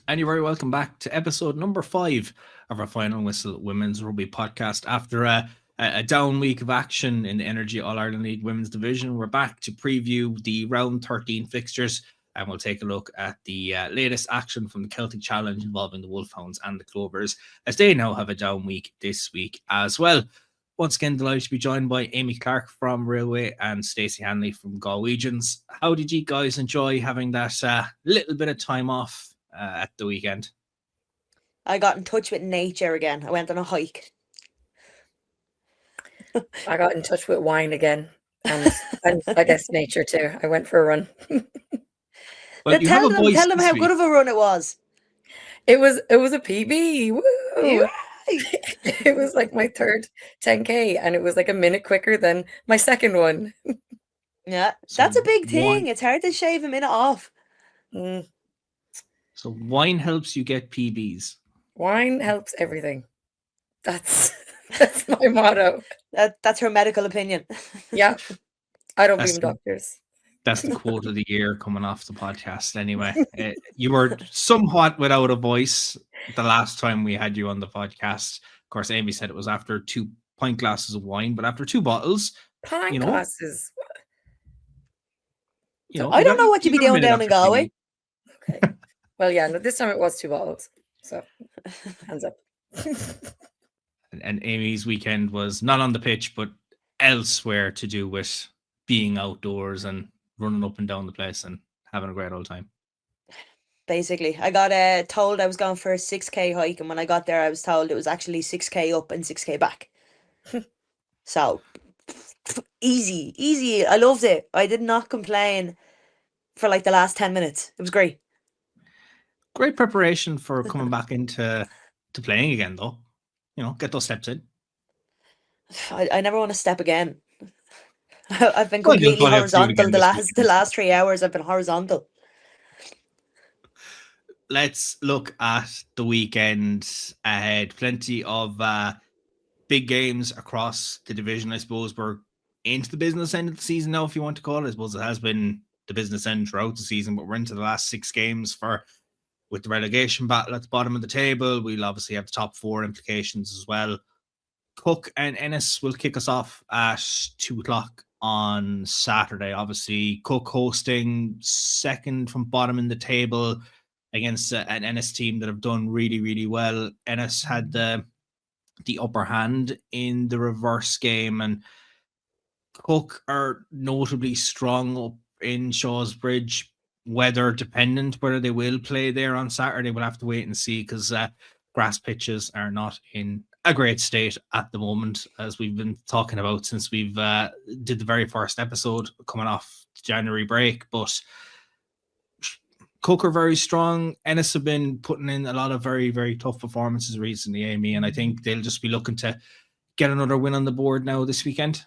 And you're very welcome back to episode number 5 of our Final Whistle Women's Rugby podcast. After a down week of action in the Energia All-Ireland League Women's Division, we're back to preview the round 13 fixtures, and we'll take a look at the latest action from the Celtic Challenge involving the Wolfhounds and the Clovers, as they now have a down week this week as well. Once again, delighted to be joined by Aimee Clarke from Railway and Stacy Hanley from Galwegians. How did you guys enjoy having that little bit of time off at the weekend? I got in touch with nature again. I went on a hike. I got in touch with wine again, and I guess nature too. I went for a run. Well, tell them how good of a run it was. It was a PB. Woo! Right. It was like my third 10K, and it was like a minute quicker than my second one. Yeah, that's a big thing. It's hard to shave a minute off. So wine helps you get PBs. Wine helps everything. That's my motto. That's her medical opinion. Yeah, I don't believe in doctors. That's the quote of the year coming off the podcast. Anyway, you were somewhat without a voice the last time we had you on the podcast. Of course, Aimee said it was after 2 pint glasses of wine, but after 2 bottles, glasses. I don't know what you'd be doing down in Galway. Okay. Well, yeah, no, this time it was 2 bottles. So, hands up. And Amy's weekend was not on the pitch, but elsewhere to do with being outdoors and running up and down the place and having a great old time. Basically, I got told I was going for a 6K hike, and when I got there, I was told it was actually 6K up and 6K back. So, easy. I loved it. I did not complain for like the last 10 minutes. It was great. Great preparation for coming back into playing again, though. Get those steps in. I never want to step again. I've been completely horizontal the last 3 hours. I've been horizontal. Let's look at the weekend ahead. Plenty of big games across the division. I suppose we're into the business end of the season now, if you want to call it. I suppose it has been the business end throughout the season, but we're into the last 6 games with the relegation battle at the bottom of the table. We'll obviously have the top 4 implications as well. Cook and Ennis will kick us off at 2:00 on Saturday. Obviously, Cook hosting second from bottom in the table against an Ennis team that have done really, really well. Ennis had the upper hand in the reverse game, and Cook are notably strong up in Shawsbridge. Weather dependent, whether they will play there on Saturday, we'll have to wait and see, because grass pitches are not in a great state at the moment, as we've been talking about since we've did the very first episode coming off the January break. But Cook are very strong. Ennis have been putting in a lot of very, very tough performances recently, Aimee, and I think they'll just be looking to get another win on the board now this weekend.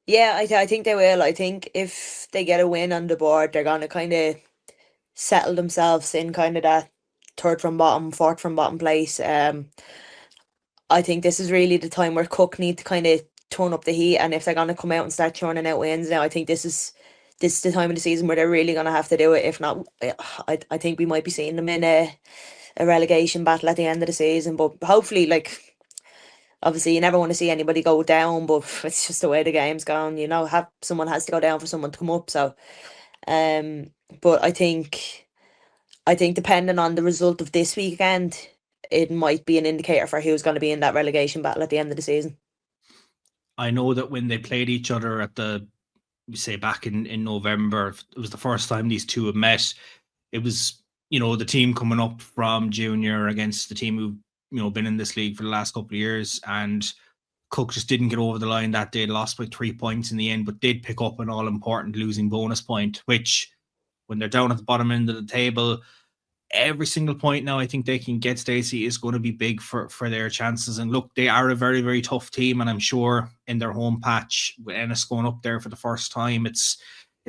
Yeah, I think they will. I think if they get a win on the board, they're going to kind of settle themselves in kind of that third from bottom, fourth from bottom place. I think this is really the time where Cook need to kind of turn up the heat, and if they're going to come out and start churning out wins now, I think this is the time of the season where they're really going to have to do it. If not, I think we might be seeing them in a relegation battle at the end of the season. But hopefully, like, obviously you never want to see anybody go down, but it's just the way the game's going. Someone has to go down for someone to come up. So, but I think depending on the result of this weekend, it might be an indicator for who's going to be in that relegation battle at the end of the season. I know that when they played each other at back in November, it was the first time these two have met. It was, the team coming up from junior against the team who've, been in this league for the last couple of years, and Cook just didn't get over the line that day, lost by 3 points in the end, but did pick up an all-important losing bonus point, which, when they're down at the bottom end of the table, every single point now I think they can get, Stacey, is going to be big for their chances. And look, they are a very, very tough team, and I'm sure in their home patch, with Ennis going up there for the first time, it's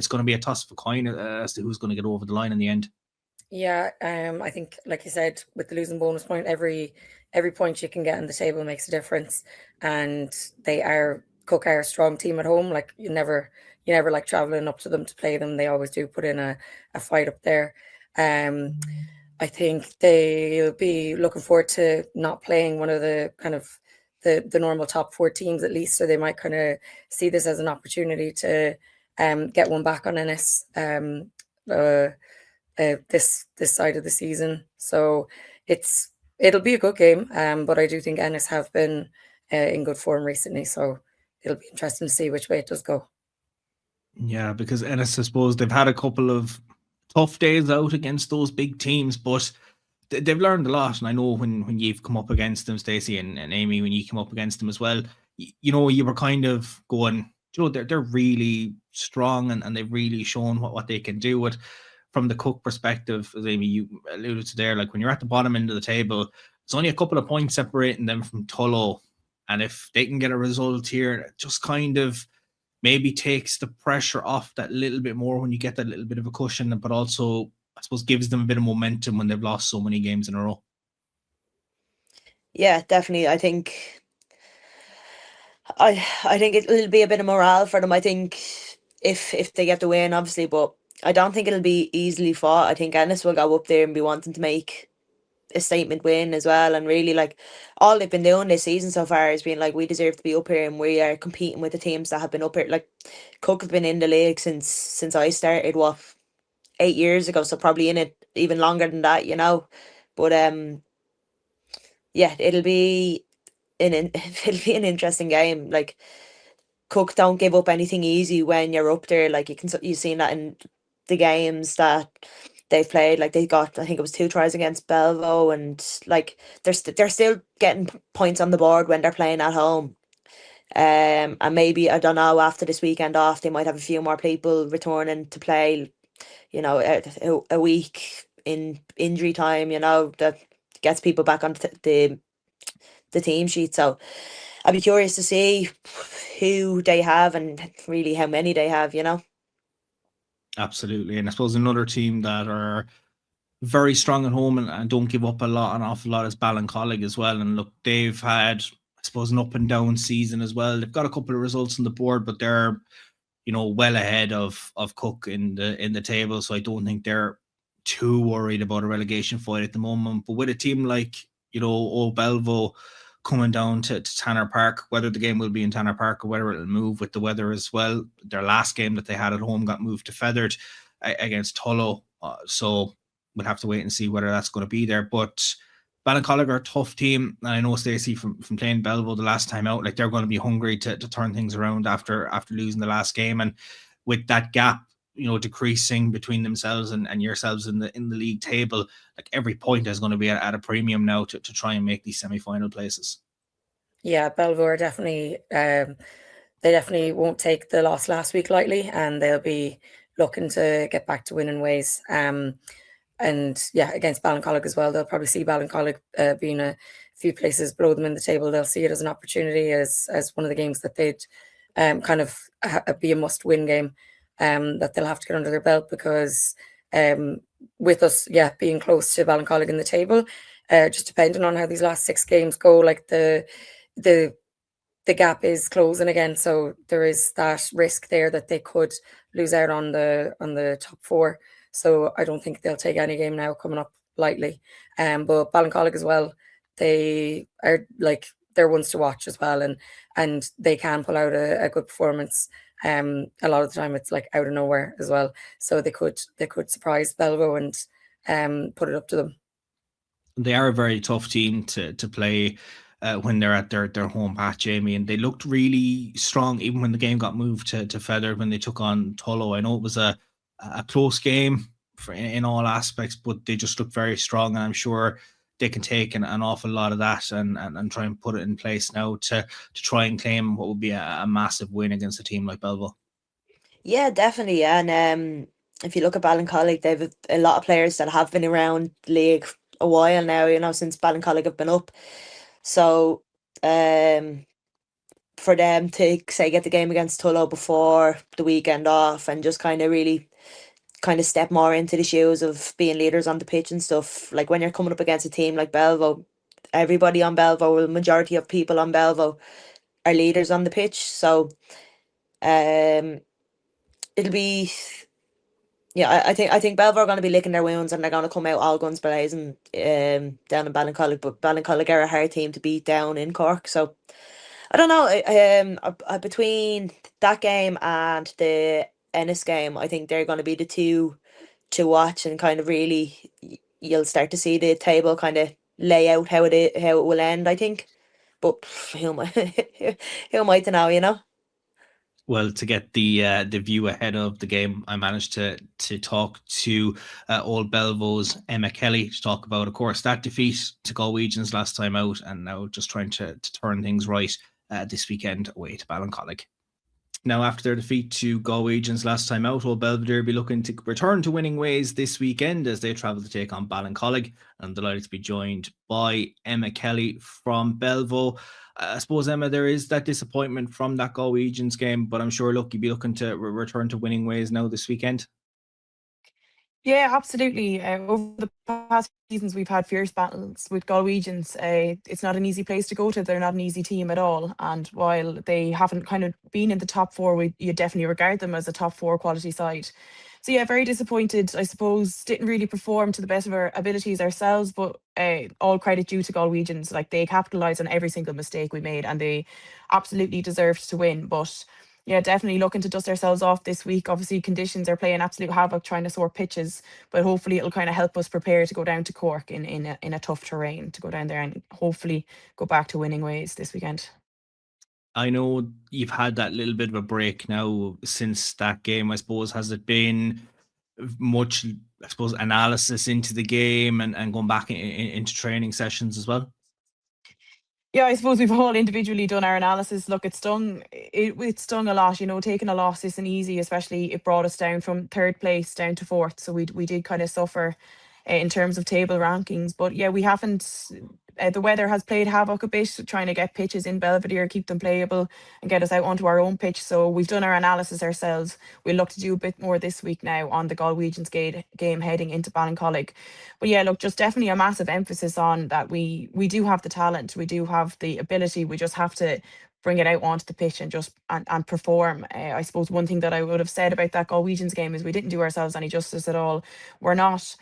going to be a toss of a coin as to who's going to get over the line in the end. Yeah, I think, like you said, with the losing bonus point, every point you can get on the table makes a difference. And Cook are a strong team at home. Like, you never like traveling up to them to play them. They always do put in a fight up there. I think they'll be looking forward to not playing one of the kind of the normal top 4 teams at least, so they might kind of see this as an opportunity to get one back on Ennis this side of the season. So it'll be a good game, but I do think Ennis have been in good form recently, so it'll be interesting to see which way it does go. Yeah, because Ennis, I suppose they've had a couple of tough days out against those big teams, but they've learned a lot. And I know when you've come up against them, Stacey and Aimee, when you come up against them as well, you were kind of going, they're really strong and they've really shown what they can do. With from the Cook perspective, as Aimee, you alluded to there, like when you're at the bottom end of the table, it's only a couple of points separating them from Tullow. And if they can get a result here, it just kind of maybe takes the pressure off that little bit more when you get that little bit of a cushion, but also, I suppose, gives them a bit of momentum when they've lost so many games in a row. Yeah, definitely. I think it'll be a bit of morale for them. I think if they get the win, obviously, but I don't think it'll be easily fought. I think Ennis will go up there and be wanting to make a statement win as well, and really, like, all they've been doing this season so far has been like, we deserve to be up here and we are competing with the teams that have been up here. Like, Cook have been in the league since I started, 8 years ago, so probably in it even longer than that, but yeah, it'll be it'll be an interesting game. Like, Cook don't give up anything easy when you're up there. Like, you've seen that in the games that they've played. Like, they got, I think it was 2 tries against Belvo, and like they're still getting points on the board when they're playing at home. And maybe, I don't know, after this weekend off, they might have a few more people returning to play. A week in injury time, that gets people back on the team sheet. So I'd be curious to see who they have and really how many they have. Absolutely. And I suppose another team that are very strong at home and don't give up an awful lot is Ballincollig as well. And look, they've had, I suppose, an up and down season as well. They've got a couple of results on the board, but they're well ahead of Cook in the table. So I don't think they're too worried about a relegation fight at the moment. But with a team like, Old Belvo coming down to Tanner Park, whether the game will be in Tanner Park or whether it'll move with the weather as well. Their last game that they had at home got moved to Feathered against Tullow. So we'll have to wait and see whether that's going to be there. But Ballincollig are a tough team, and I know, Stacey, from playing Belvo the last time out, like, they're going to be hungry to turn things around after losing the last game, and with that gap, decreasing between themselves and yourselves in the league table, like, every point is going to be at a premium now to try and make these semi-final places. Yeah, Belvo are definitely they definitely won't take the loss last week lightly, and they'll be looking to get back to winning ways. And yeah, against Ballincollig as well, they'll probably see Ballincollig being a few places below them in the table. They'll see it as an opportunity, as one of the games that they'd kind of be a must-win game that they'll have to get under their belt, because with us, being close to Ballincollig in the table, just depending on how these last 6 games go, like the gap is closing again, so there is that risk there that they could lose out on the top 4. So I don't think they'll take any game now coming up lightly. But Ballincollig as well, they are, like, they're ones to watch as well, and they can pull out a good performance. A lot of the time it's like out of nowhere as well. So they could surprise Belvo and put it up to them. They are a very tough team to play when they're at their home patch, Aimee, and they looked really strong even when the game got moved to Feather when they took on Tullow. I know it was a close game in all aspects, but they just look very strong, and I'm sure they can take an awful lot of that and try and put it in place now to try and claim what would be a massive win against a team like Belvo. Yeah, definitely. And if you look at Ballincollig, they've a lot of players that have been around the league a while now, since Ballincollig have been up. So for them to, say, get the game against Tullow before the weekend off and just kind of really kind of step more into the shoes of being leaders on the pitch and stuff. Like, when you're coming up against a team like Belvo, everybody on Belvo, or the majority of people on Belvo, are leaders on the pitch. So it'll be Yeah, I think Belvoir are going to be licking their wounds and they're going to come out all guns blazing down in Ballincollig, but Ballincollig are a hard team to beat down in Cork. So I don't know. Between that game and the Ennis game, I think they're going to be the two to watch, and kind of really you'll start to see the table kind of lay out how it will end. I think, but who am I? Who am I to know? You know. Well, to get the view ahead of the game, I managed to talk to old Belvo's Aimee Kelly to talk about, of course, that defeat to Galwegians last time out, and now just trying to turn things right this weekend away to Ballincollig. Now, after their defeat to Galwegians last time out, Old Belvedere will be looking to return to winning ways this weekend as they travel to take on Ballincollig. I'm delighted to be joined by Aimee Kelly from Belvo. I suppose, Emma, there is that disappointment from that Galwegians game, but I'm sure, look, you'd be looking to return to winning ways now this weekend. Yeah, absolutely. Over the past seasons, we've had fierce battles with Galwegians. It's not an easy place to go to. They're not an easy team at all. And while they haven't kind of been in the top four, you definitely regard them as a top four quality side. So yeah, very disappointed. I suppose didn't really perform to the best of our abilities ourselves, but all credit due to Galwegians. Like they capitalised on every single mistake we made, and they absolutely deserved to win. But yeah, definitely looking to dust ourselves off this week. Obviously, conditions are playing absolute havoc trying to sort pitches, but hopefully it'll kind of help us prepare to go down to Cork in a tough terrain, to go down there and hopefully go back to winning ways this weekend. I know you've had that little bit of a break now since that game. I suppose, has it been much, I suppose, analysis into the game and going back into training sessions as well? Yeah, I suppose we've all individually done our analysis. Look, it stung a lot. Taking a loss isn't easy, especially it brought us down from third place down to fourth. So we did kind of suffer in terms of table rankings. But yeah, we haven't. The weather has played havoc a bit, trying to get pitches in Belvedere, keep them playable, and get us out onto our own pitch. So we've done our analysis ourselves. We'll look to do a bit more this week now on the Galwegians game heading into Ballincollig. But yeah, look, just definitely a massive emphasis on that. We do have the talent, we do have the ability. We just have to bring it out onto the pitch and just and perform. I suppose one thing that I would have said about that Galwegians game is we didn't do ourselves any justice at all. We're not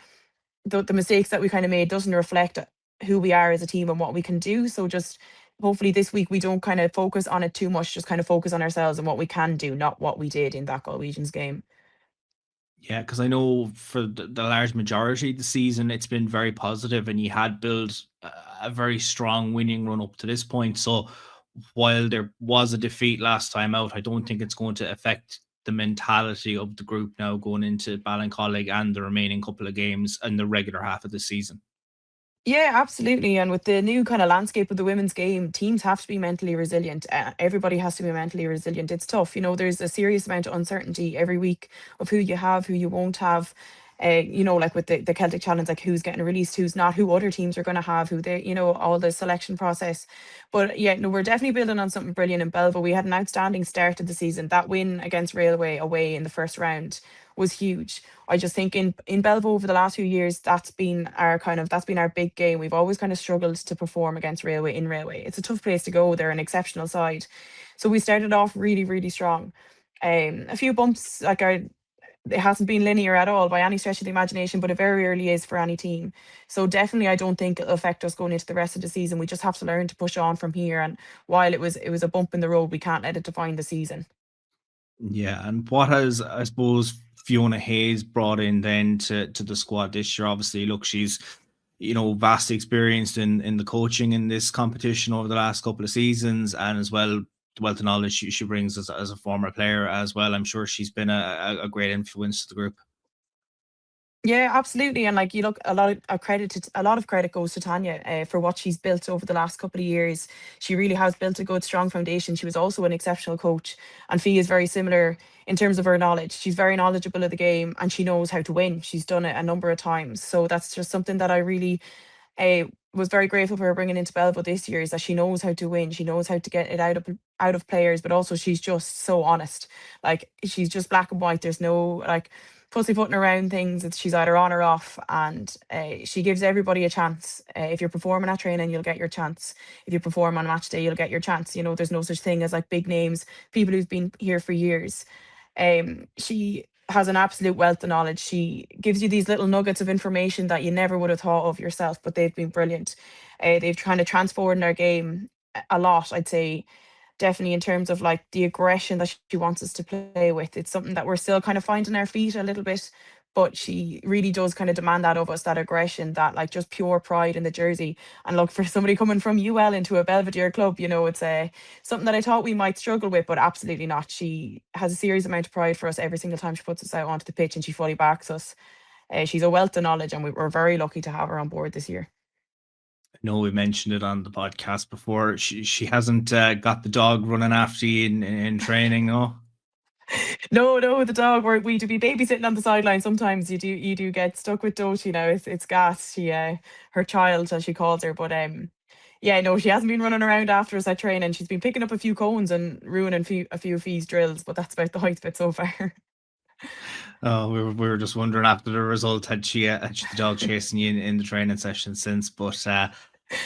the mistakes that we kind of made doesn't reflect who we are as a team and what we can do. So just hopefully this week we don't kind of focus on it too much, just kind of focus on ourselves and what we can do, not what we did in that Galwegians game. Yeah, because I know for the large majority of the season, it's been very positive, and you had built a very strong winning run up to this point. So while there was a defeat last time out, I don't think it's going to affect the mentality of the group now going into Ballincollig and the remaining couple of games and the regular half of the season. Yeah, absolutely. And with the new kind of landscape of the women's game, teams have to be mentally resilient. Everybody has to be mentally resilient. It's tough. There's a serious amount of uncertainty every week of who you have, who you won't have. Like with the Celtic Challenge, like who's getting released, who's not, who other teams are going to have, who they, all the selection process. But yeah, no, we're definitely building on something brilliant in Belvo. We had an outstanding start to the season. That win against Railway away in the first round was huge. I just think in Belvo over the last few years, that's been our big game. We've always kind of struggled to perform against Railway in Railway. It's a tough place to go. They're an exceptional side. So we started off really, really strong. A few bumps, it hasn't been linear at all by any stretch of the imagination, but it very rarely is for any team. So definitely I don't think it'll affect us going into the rest of the season. We just have to learn to push on from here. And while it was a bump in the road, we can't let it define the season. Yeah, and what has, I suppose, Fiona Hayes brought in then to the squad this year? Obviously, look, she's vastly experienced in the coaching in this competition over the last couple of seasons, and as well the wealth of knowledge she brings as a former player as well. I'm sure she's been a great influence to the group. Yeah, absolutely. And like you look, a lot of credit goes to Tanya for what she's built over the last couple of years. She really has built a good, strong foundation. She was also an exceptional coach, and Fee is very similar in terms of her knowledge. She's very knowledgeable of the game, and she knows how to win. She's done it a number of times. So that's just something that I really was very grateful for her bringing into Belvo this year, is that she knows how to win. She knows how to get it out of players, but also she's just so honest. Like she's just black and white. There's no like pussyfooting around things. She's either on or off, and she gives everybody a chance. If you're performing at training, you'll get your chance. If you perform on match day, you'll get your chance. There's no such thing as like big names, people who've been here for years. She has an absolute wealth of knowledge. She gives you these little nuggets of information that you never would have thought of yourself, but they've been brilliant. They've kind of transformed their game a lot, I'd say. Definitely in terms of like the aggression that she wants us to play with. It's something that we're still kind of finding our feet a little bit, but she really does kind of demand that of us, that aggression, that like just pure pride in the jersey. And look, for somebody coming from UL into a Belvedere club, it's something that I thought we might struggle with, but absolutely not. She has a serious amount of pride for us every single time she puts us out onto the pitch, and she fully backs us. She's a wealth of knowledge, and we're very lucky to have her on board this year. I know we mentioned it on the podcast before. She hasn't got the dog running after you in training, no? No, the dog. We do be babysitting on the sideline. Sometimes you do get stuck with Doty now. It's gas. She her child, as she calls her. But yeah, no, she hasn't been running around after us at training. She's been picking up a few cones and ruining a few of Fee's drills, but that's about the height of it so far. Oh, we were just wondering after the result, had the dog chasing you in the training session since? But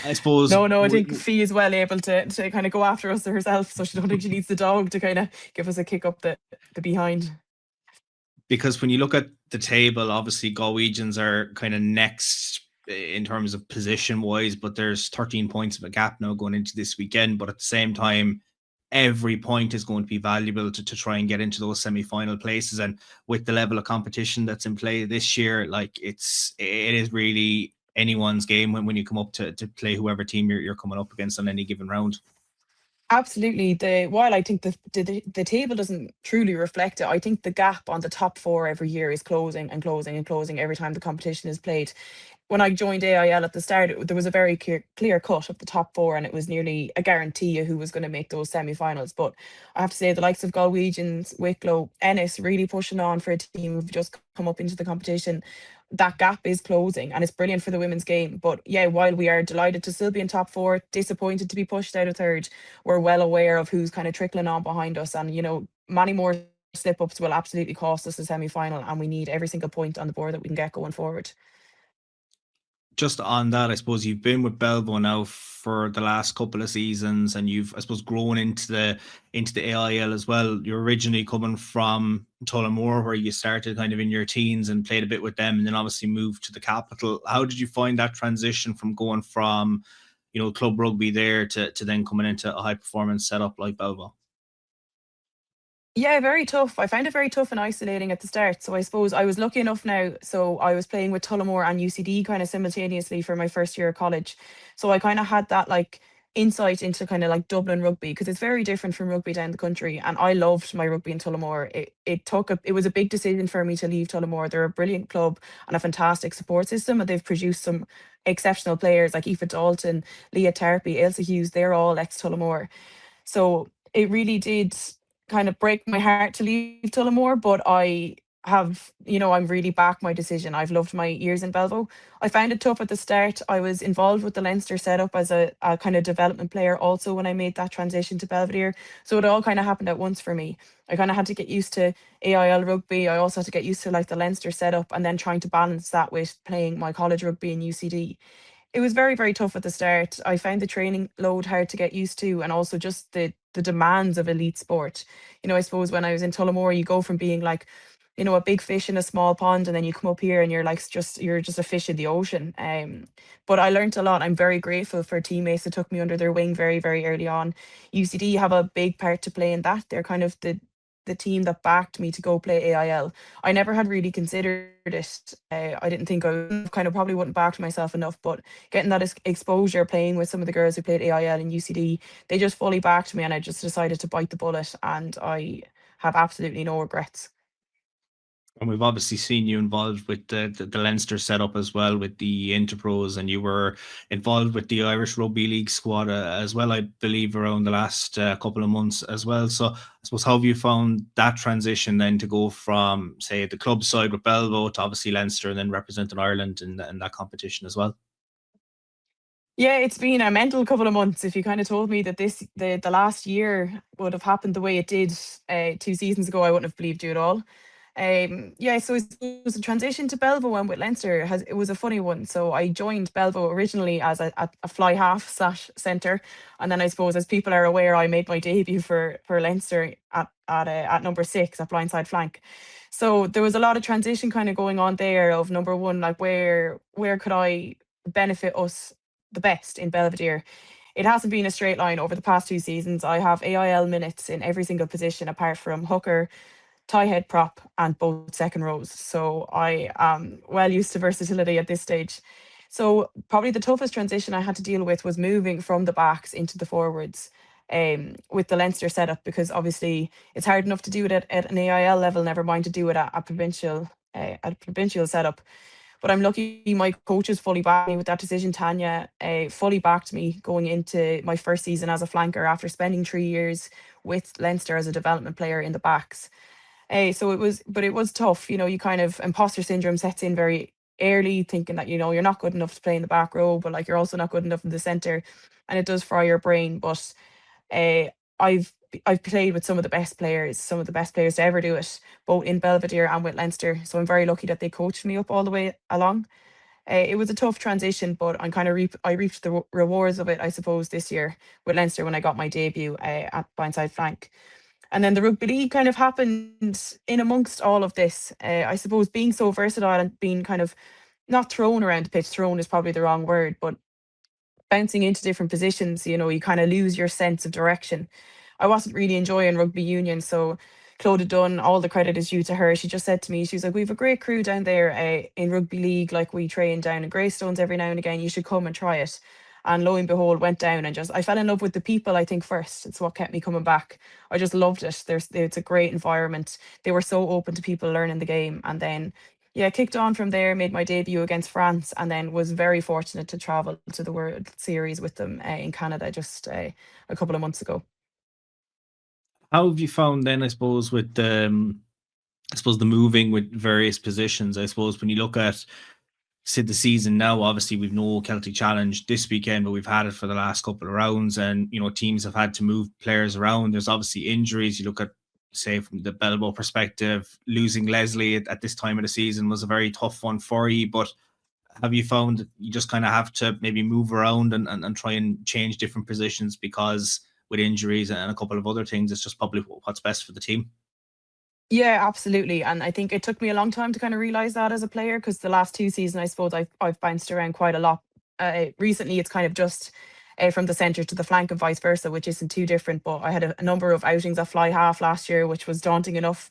I suppose No, I think Fee is well able to kind of go after us herself, so she don't think she needs the dog to kind of give us a kick up the behind. Because when you look at the table, obviously Galwegians are kind of next in terms of position wise, but there's 13 points of a gap now going into this weekend. But at the same time, every point is going to be valuable to try and get into those semi-final places. And with the level of competition that's in play this year, like it is really anyone's game when you come up to play whoever team you're coming up against on any given round. Absolutely. While I think the table doesn't truly reflect it, I think the gap on the top four every year is closing and closing and closing every time the competition is played. When I joined AIL at the start, there was a very clear cut of the top four, and it was nearly a guarantee of who was going to make those semi-finals. But I have to say, the likes of Galwegians, Wicklow, Ennis really pushing on for a team who've just come up into the competition. That gap is closing, and it's brilliant for the women's game. But yeah, while we are delighted to still be in top four, disappointed to be pushed out of third, we're well aware of who's kind of trickling on behind us. And, many more slip-ups will absolutely cost us the semi-final, and we need every single point on the board that we can get going forward. Just on that, I suppose you've been with Belvo now for the last couple of seasons, and you've, I suppose, grown into the AIL as well. You're originally coming from Tullamore, where you started kind of in your teens and played a bit with them, and then obviously moved to the capital. How did you find that transition from going from, club rugby there to then coming into a high performance setup like Belvo? Yeah, very tough. I found it very tough and isolating at the start. So I suppose I was lucky enough now. So I was playing with Tullamore and UCD kind of simultaneously for my first year of college. So I kind of had that like insight into kind of like Dublin rugby, because it's very different from rugby down the country. And I loved my rugby in Tullamore. It was a big decision for me to leave Tullamore. They're a brilliant club and a fantastic support system, and they've produced some exceptional players like Aoife Dalton, Leah Tarpey, Ailsa Hughes. They're all ex Tullamore. So it really did kind of break my heart to leave Tullamore, but I'm really back my decision. I've loved my years in Belvo. I found it tough at the start. I was involved with the Leinster setup as a kind of development player also when I made that transition to Belvedere. So it all kind of happened at once for me. I kind of had to get used to AIL rugby. I also had to get used to like the Leinster setup, and then trying to balance that with playing my college rugby in UCD. It was very, very tough at the start. I found the training load hard to get used to, and also just the demands of elite sport. I suppose when I was in Tullamore, you go from being like, a big fish in a small pond, and then you come up here and you're just a fish in the ocean. But I learned a lot. I'm very grateful for teammates that took me under their wing very, very early on. UCD have a big part to play in that. They're kind of the team that backed me to go play AIL. I never had really considered it. I didn't think I kind of probably wouldn't back myself enough, but getting that exposure, playing with some of the girls who played AIL and UCD, they just fully backed me, and I just decided to bite the bullet, and I have absolutely no regrets. And we've obviously seen you involved with the Leinster setup as well, with the Interpros, and you were involved with the Irish Rugby League squad as well, I believe, around the last couple of months as well. So I suppose, how have you found that transition then to go from, say, the club side with Belvo to obviously Leinster and then representing Ireland in that competition as well? Yeah, it's been a mental couple of months. If you kind of told me that the last year would have happened the way it did 2 seasons ago, I wouldn't have believed you at all. Yeah, so it was a transition to Belvo and with Leinster. It was a funny one. So I joined Belvo originally as a fly half / centre, and then I suppose, as people are aware, I made my debut for Leinster at number 6 at blindside flank. So there was a lot of transition kind of going on there of number one, like where could I benefit us the best in Belvedere. It hasn't been a straight line over the past 2 seasons. I have AIL minutes in every single position apart from hooker, tie head prop, and both second rows. So I am well used to versatility at this stage. So probably the toughest transition I had to deal with was moving from the backs into the forwards with the Leinster setup, because obviously it's hard enough to do it at an AIL level, never mind to do it at a provincial setup. But I'm lucky my coaches fully backed me with that decision. Tanya fully backed me going into my first season as a flanker after spending 3 years with Leinster as a development player in the backs. So it was tough. You kind of imposter syndrome sets in very early, thinking that you're not good enough to play in the back row, but like you're also not good enough in the centre, and it does fry your brain. But uh, I've I've played with some of the best players, to ever do it, both in Belvedere and with Leinster. So I'm very lucky that they coached me up all the way along. It was a tough transition, but I reaped the rewards of it, I suppose, this year with Leinster when I got my debut at blindside flank. And then the rugby league kind of happened in amongst all of this. I suppose being so versatile and being kind of not thrown around the pitch, thrown is probably the wrong word, but bouncing into different positions, you kind of lose your sense of direction. I wasn't really enjoying rugby union, so Clodagh Dunn, all the credit is due to her. She just said to me, she was like, "We've a great crew down there in rugby league, like we train down in Greystones every now and again. You should come and try it." And lo and behold, went down and I fell in love with the people, I think, first. It's what kept me coming back. I just loved it. It's a great environment. They were so open to people learning the game. And then yeah, kicked on from there, made my debut against France, and then was very fortunate to travel to the World Series with them in Canada just a couple of months ago. How have you found then, I suppose, with the moving with various positions? I suppose when you look at the season now, obviously we've no Celtic Challenge this weekend, but we've had it for the last couple of rounds, and teams have had to move players around. There's obviously injuries. You look at, say, from the Belbo perspective, losing Leslie at this time of the season was a very tough one for you. But have you found that you just kind of have to maybe move around and try and change different positions because with injuries and a couple of other things, it's just probably what's best for the team? Yeah, absolutely. And I think it took me a long time to kind of realize that as a player, because the last 2 seasons, I suppose I've bounced around quite a lot. Recently, it's kind of just from the centre to the flank and vice versa, which isn't too different. But I had a number of outings at fly half last year, which was daunting enough.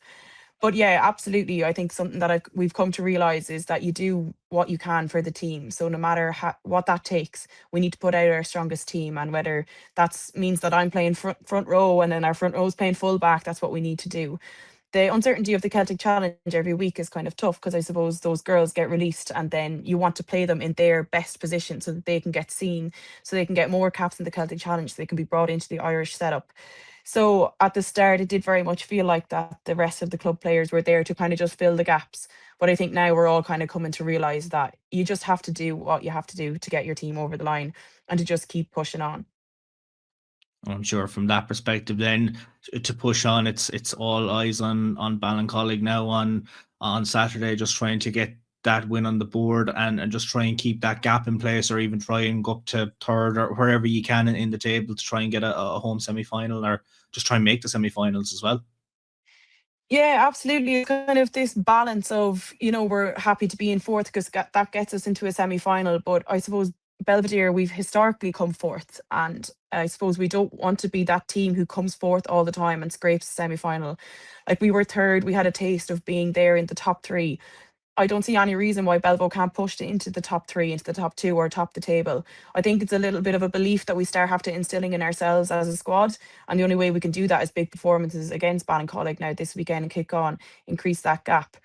But yeah, absolutely. I think something that we've come to realize is that you do what you can for the team. So no matter what that takes, we need to put out our strongest team. And whether that means that I'm playing front row and then our front row is playing full back, that's what we need to do. The uncertainty of the Celtic Challenge every week is kind of tough, because I suppose those girls get released and then you want to play them in their best position so that they can get seen, so they can get more caps in the Celtic Challenge, so they can be brought into the Irish setup. So at the start, it did very much feel like that the rest of the club players were there to kind of just fill the gaps. But I think now we're all kind of coming to realise that you just have to do what you have to do to get your team over the line and to just keep pushing on. I'm sure from that perspective, then to push on, it's all eyes on Ballincollig now on Saturday, just trying to get that win on the board and just try and keep that gap in place, or even try and go up to third or wherever you can in the table to try and get a home semi-final, or just try and make the semi-finals as well. Yeah, absolutely. It's kind of this balance of, we're happy to be in fourth because that gets us into a semi final. But I suppose Belvedere, we've historically come fourth. And I suppose we don't want to be that team who comes fourth all the time and scrapes the semi final. Like we were third, we had a taste of being there in the top three. I don't see any reason why Belvo can't push it into the top three, into the top two, or top the table. I think it's a little bit of a belief that we start have to instilling in ourselves as a squad. And the only way we can do that is big performances against Ballincollig now this weekend and kick on, increase that gap.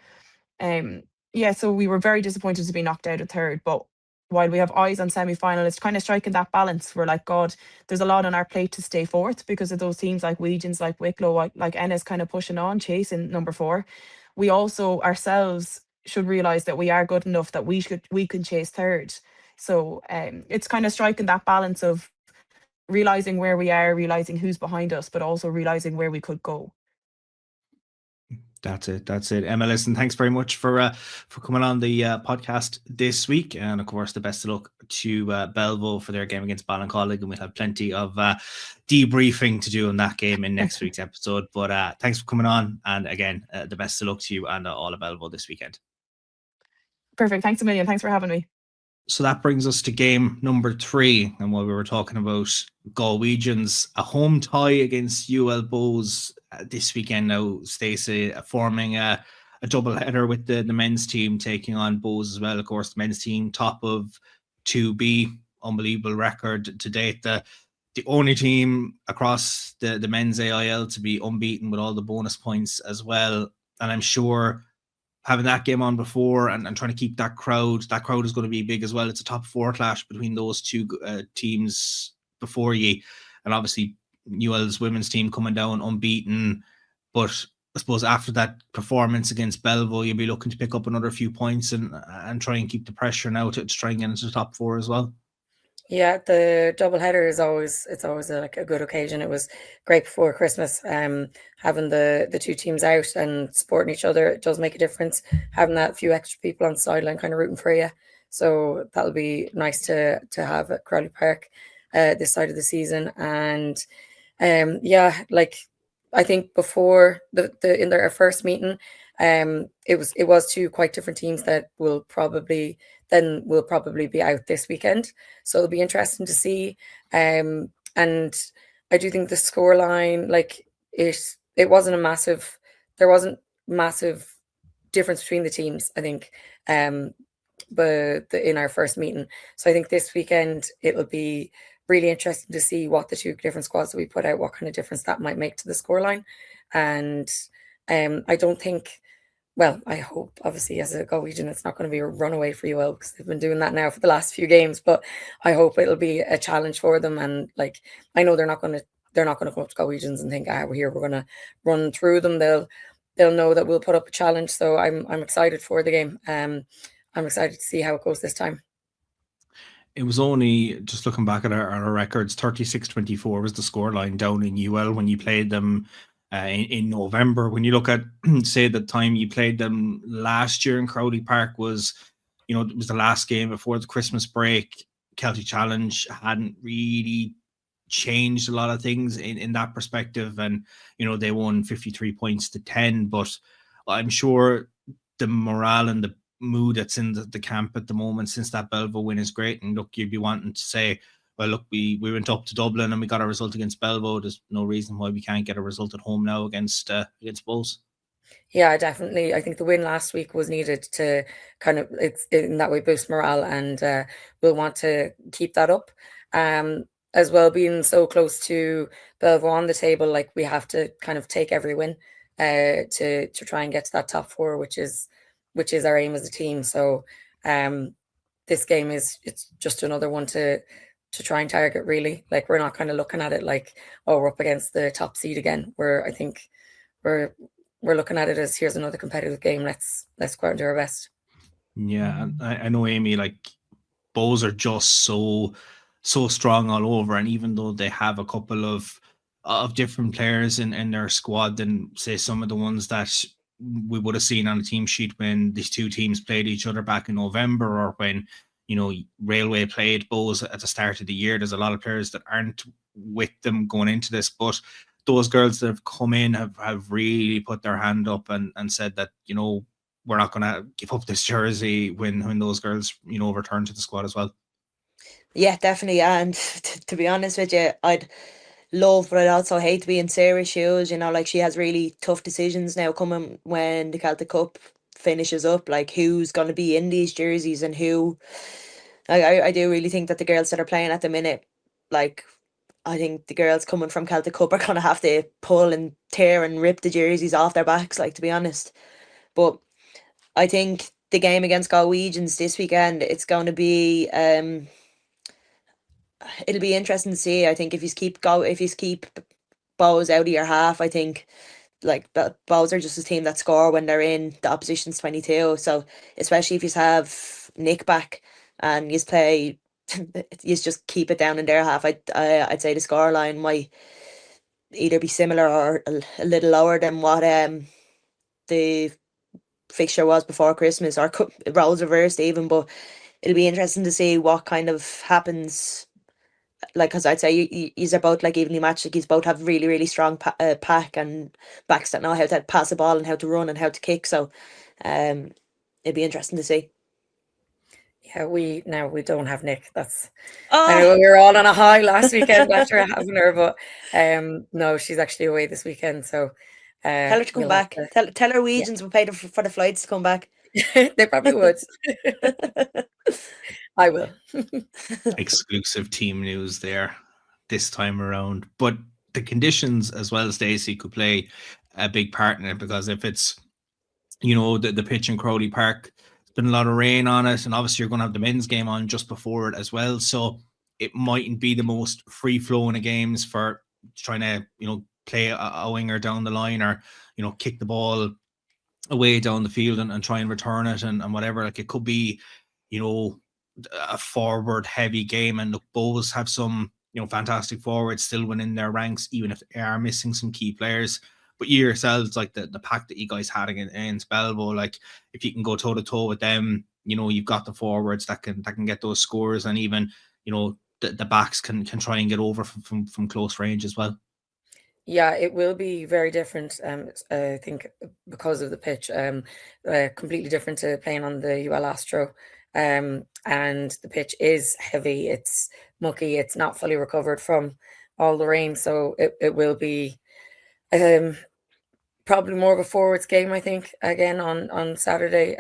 Um, yeah, so we were very disappointed to be knocked out of third. But while we have eyes on semi-final, it's kind of striking that balance. We're like, God, there's a lot on our plate to stay fourth because of those teams like Weegens, like Wicklow, like Ennis kind of pushing on, chasing number four. We also ourselves should realise that we are good enough that we can chase third. So it's kind of striking that balance of realising where we are, realising who's behind us, but also realising where we could go. That's it. Emma, listen, thanks very much for coming on the podcast this week. And of course, the best of luck to Belleville for their game against Ballincollig. And we'll have plenty of debriefing to do on that game in next week's episode. But thanks for coming on. And again, the best of luck to you and all of Belleville this weekend. Perfect. Thanks a million. Thanks for having me. So that brings us to game number 3. And while we were talking about Galwegians, a home tie against UL Bows this weekend now, Stacey, forming a double header with the men's team taking on Bows as well. Of course, the men's team top of 2B, unbelievable record to date. The only team across the men's AIL to be unbeaten with all the bonus points as well. And I'm sure having that game on before and trying to keep that crowd is going to be big as well. It's a top 4 clash between those two teams before you. And obviously, UL's women's team coming down unbeaten. But I suppose after that performance against Belleville, you'll be looking to pick up another few points and try and keep the pressure now to try and get into the top 4 as well. Yeah, the double header is always a good occasion. It was great before Christmas. Having the two teams out and supporting each other, it does make a difference. Having that few extra people on the sideline kind of rooting for you. So that'll be nice to have at Crowley Park this side of the season. And I think before in their first meeting, it was two quite different teams that will probably be out this weekend. So it'll be interesting to see. And I do think the scoreline, it wasn't there wasn't massive difference between the teams, I think, but in our first meeting. So I think this weekend it'll be really interesting to see what the two different squads that we put out, what kind of difference that might make to the scoreline. And I don't think, well, I hope, obviously, as a Galwegian, it's not going to be a runaway for UL because they've been doing that now for the last few games. But I hope it'll be a challenge for them. And I know they're not going to come up to Galwegians and think, we're here, we're going to run through them. They'll know that we'll put up a challenge. So I'm excited for the game. I'm excited to see how it goes this time. It was only, just looking back at our records, 36-24 was the scoreline down in UL when you played them in November. When you look at, say, the time you played them last year in Crowley Park was, it was the last game before the Christmas break. Celtic Challenge hadn't really changed a lot of things in that perspective. And, they won 53 points to 10. But I'm sure the morale and the mood that's in the camp at the moment since that Belleville win is great. And look, you'd be wanting to say, well, look, we went up to Dublin and we got a result against Belleville. There's no reason why we can't get a result at home now against Bows. Yeah, definitely. I think the win last week was needed to kind of, it's in that way, boost morale, and we'll want to keep that up. As well, being so close to Belleville on the table, we have to kind of take every win to try and get to that top 4, which is our aim as a team. So this game it's just another one to try and target, really. We're not kind of looking at it we're up against the top seed again. I think we're looking at it as, here's another competitive game. Let's go out and do our best. Yeah, and I know, Aimee, Bows are just so strong all over, and even though they have a couple of different players in their squad than, say, some of the ones that we would have seen on the team sheet when these two teams played each other back in November, or when Railway played Bows at the start of the year. There's a lot of players that aren't with them going into this, but those girls that have come in have really put their hand up and said that, we're not going to give up this jersey when those girls, return to the squad as well. Yeah, definitely. And to be honest with you, I'd love, but I'd also hate to be in Sarah's shoes. She has really tough decisions now coming when the Celtic Cup finishes up. Who's going to be in these jerseys and who. I do really think that the girls that are playing at the minute, I think the girls coming from Celtic Cup are going to have to pull and tear and rip the jerseys off their backs, to be honest. But I think the game against Galwegians this weekend, it's going to be it'll be interesting to see. I think if you keep Bows out of your half, I think Bows are just a team that score when they're in the opposition's 22. So especially if you have Nick back and you play, you just keep it down in their half. I'd say the scoreline might either be similar or a little lower than what the fixture was before Christmas, or roles reversed even. But it'll be interesting to see what kind of happens. Like, because I'd say he's about like evenly matched. Like, he's both have really, really strong pack and backs that know how to pass the ball and how to run and how to kick. So, it'd be interesting to see. Yeah, we don't have Nick. I know we were all on a high last weekend after having her, but no, she's actually away this weekend. So tell her to come back. Tell her Wegians will pay for the flights to come back. They probably would. I will. Exclusive team news there this time around. But the conditions as well, Stacey, could play a big part in it, because if it's, the pitch in Crowley Park, there's been a lot of rain on it, and obviously you're going to have the men's game on just before it as well. So it mightn't be the most free-flowing of games for trying to, play a winger down the line, or, kick the ball away down the field and try and return it and whatever. Like, it could be, a forward heavy game, and look, Bows have some fantastic forwards still within their ranks, even if they are missing some key players. But you yourselves, like the pack that you guys had against Belvo, like if you can go toe to toe with them, you've got the forwards that can get those scores, and even the backs can try and get over from close range as well. Yeah, it will be very different. I think because of the pitch, completely different to playing on the UL Astro. And the pitch is heavy. It's mucky. It's not fully recovered from all the rain, so it will be probably more of a forwards game, I think, again on Saturday,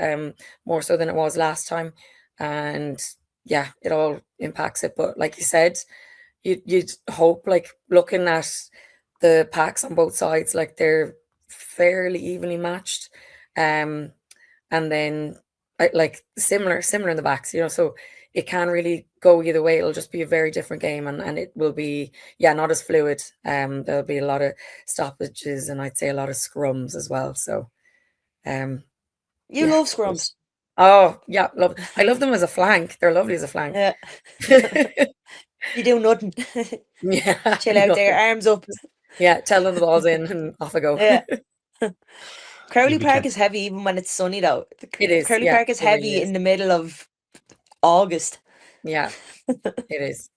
more so than it was last time. And yeah, it all impacts it. But like you said, you'd hope, like looking at the packs on both sides, like they're fairly evenly matched, and then like similar in the backs, so it can really go either way. It'll just be a very different game, and it will be not as fluid. There'll be a lot of stoppages, and I'd say a lot of scrums as well. So you love scrums. Oh yeah, I love them as a flank. They're lovely as a flank. Yeah. You do nothing. Yeah, chill out there, arms up. Yeah, tell them the ball's in and off I go. Yeah. Crowley Park is heavy even when it's sunny though. It is. Crowley Park is heavy really in the middle of August. Yeah, it is.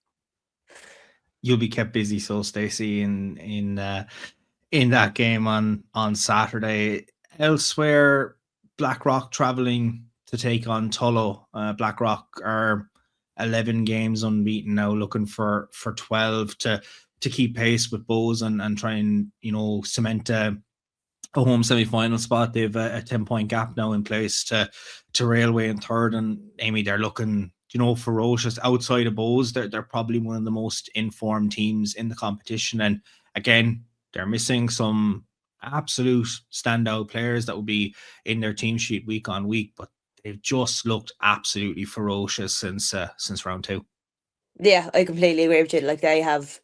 You'll be kept busy, so Stacey, in that game on Saturday. Elsewhere, Blackrock travelling to take on Tullow. Blackrock are 11 games unbeaten now, looking for 12 to keep pace with Bows and try and cement a home semi-final spot. They've a 10-point gap now in place to Railway in third, and Aimee, they're looking ferocious. Outside of Bows, they're probably one of the most informed teams in the competition, and again, they're missing some absolute standout players that will be in their team sheet week on week, but they've just looked absolutely ferocious since round 2. Yeah, I completely agree with you. Like, they have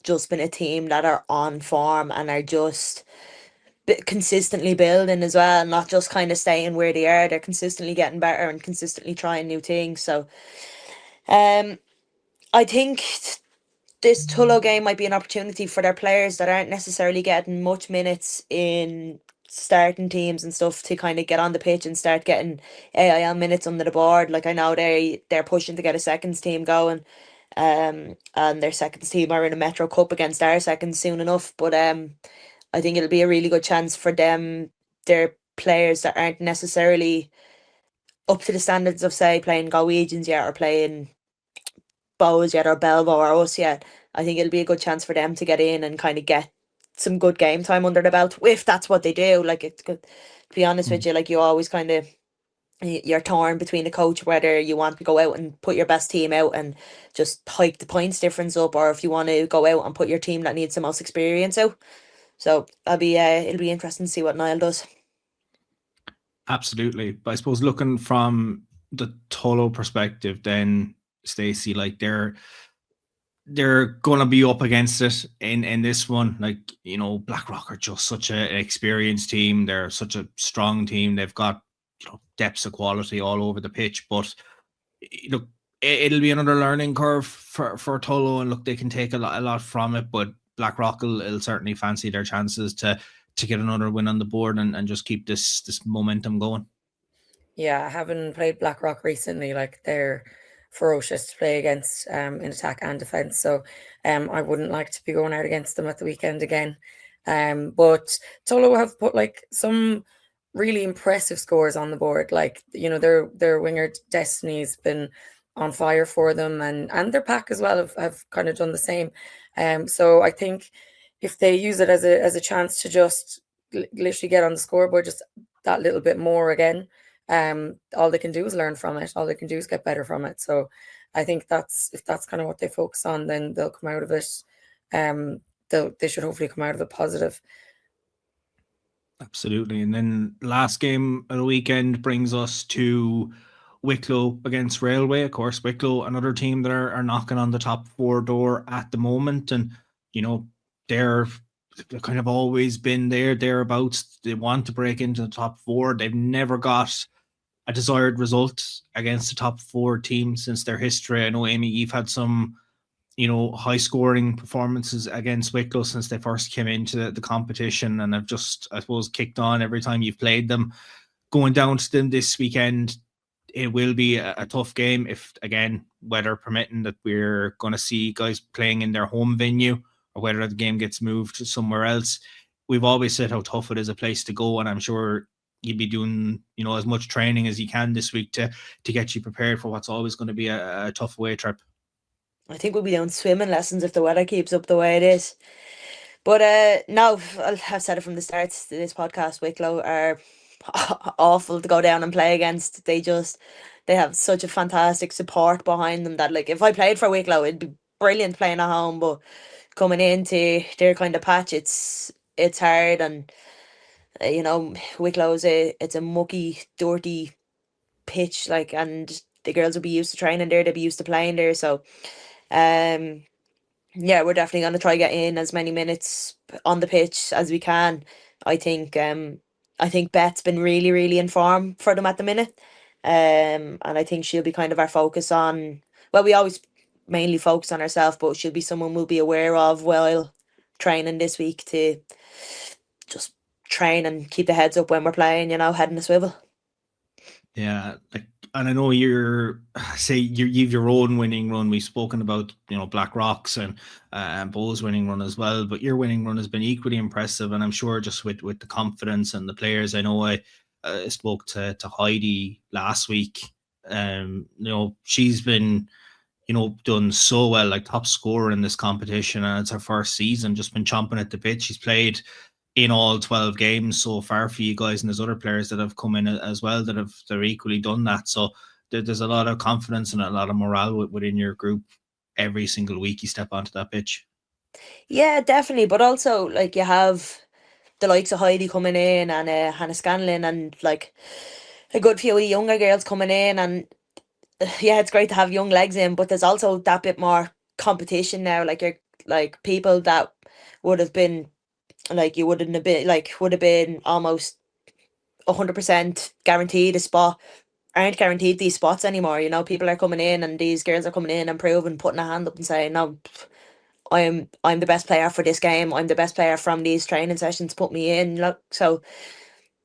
just been a team that are on form and are just consistently building as well, not just kind of staying where they are. They're consistently getting better and consistently trying new things. So I think this Tullow game might be an opportunity for their players that aren't necessarily getting much minutes in starting teams and stuff to kind of get on the pitch and start getting AIL minutes under the board. Like, I know they're pushing to get a seconds team going, and their seconds team are in a Metro Cup against our seconds soon enough. But I think it'll be a really good chance for them, their players that aren't necessarily up to the standards of, say, playing Galwegians yet, or playing Bows yet, or Belvo or us yet. I think it'll be a good chance for them to get in and kind of get some good game time under the belt, if that's what they do. Like, it's good, to be honest with you, like, you always kind of, you're torn between a coach whether you want to go out and put your best team out and just hike the points difference up, or if you want to go out and put your team that needs the most experience out. So it'll be interesting to see what Niall does. Absolutely. But I suppose looking from the Tullow perspective then, Stacey, like they're going to be up against it in this one. Like, Blackrock are just such an experienced team. They're such a strong team. They've got depths of quality all over the pitch. But look, it'll be another learning curve for Tullow, and look, they can take a lot from it. But Blackrock will certainly fancy their chances to to get another win on the board and just keep this momentum going. Yeah, I haven't played Blackrock recently. Like, they're ferocious to play against in attack and defense. So I wouldn't like to be going out against them at the weekend again. But Tolo have put like some really impressive scores on the board. Like, you know, their winger Destiny's been on fire for them, and their pack as well have kind of done the same. So I think if they use it as a chance to just literally get on the scoreboard just that little bit more again, all they can do is learn from it. All they can do is get better from it. So I think if that's kind of what they focus on, then they'll come out of it. They should hopefully come out of it positive. Absolutely. And then last game of the weekend brings us to Wicklow against Railway. Of course, Wicklow, another team that are knocking on the top 4 door at the moment. And, you know, they've kind of always been thereabouts. They want to break into the top 4. They've never got a desired result against the top 4 team since their history. I know, Aimee, you've had some, you know, high scoring performances against Wicklow since they first came into the competition, and have just, I suppose, kicked on every time you've played them. Going down to them this weekend, it will be a tough game if, again, weather permitting, that we're going to see guys playing in their home venue, or whether the game gets moved to somewhere else. We've always said how tough it is a place to go, and I'm sure you'd be doing, you know, as much training as you can this week to get you prepared for what's always going to be a tough away trip. I think we'll be doing swimming lessons if the weather keeps up the way it is. But no, I've said it from the start of this podcast, Wicklow are awful to go down and play against. They have such a fantastic support behind them that, like, if I played for Wicklow, it'd be brilliant playing at home, but coming into their kind of patch, it's hard. And you know, Wicklow's it's a mucky, dirty pitch, like, and the girls will be used to training there, they'll be used to playing there. So yeah, we're definitely going to try get in as many minutes on the pitch as we can. I think Beth's been really, really in form for them at the minute. And I think she'll be kind of our focus on, well, we always mainly focus on ourselves, but she'll be someone we'll be aware of while training this week, to just train and keep the heads up when we're playing, you know, head in a swivel. Yeah, like, and I know you've your own winning run. We've spoken about, you know, Black Rocks and Bo's winning run as well, but your winning run has been equally impressive. And I'm sure just with the confidence and the players, I know I spoke to Heidi last week. You know, she's been, you know, done so well, like top scorer in this competition, and it's her first season, just been chomping at the bit. She's played in all 12 games so far for you guys, and there's other players that have come in as well they're equally done that. So there's a lot of confidence and a lot of morale within your group every single week you step onto that pitch. Yeah, definitely. But also, like, you have the likes of Heidi coming in, and Hannah Scanlon, and like a good few of the younger girls coming in. And yeah, it's great to have young legs in, but there's also that bit more competition now. Like, you're like people that would have been, like, you wouldn't have been, like, would have been almost 100% guaranteed a spot, aren't guaranteed these spots anymore. You know, people are coming in, and these girls are coming in and proving, putting a hand up and saying, no, I'm the best player for this game. I'm the best player from these training sessions. Put me in. Look, so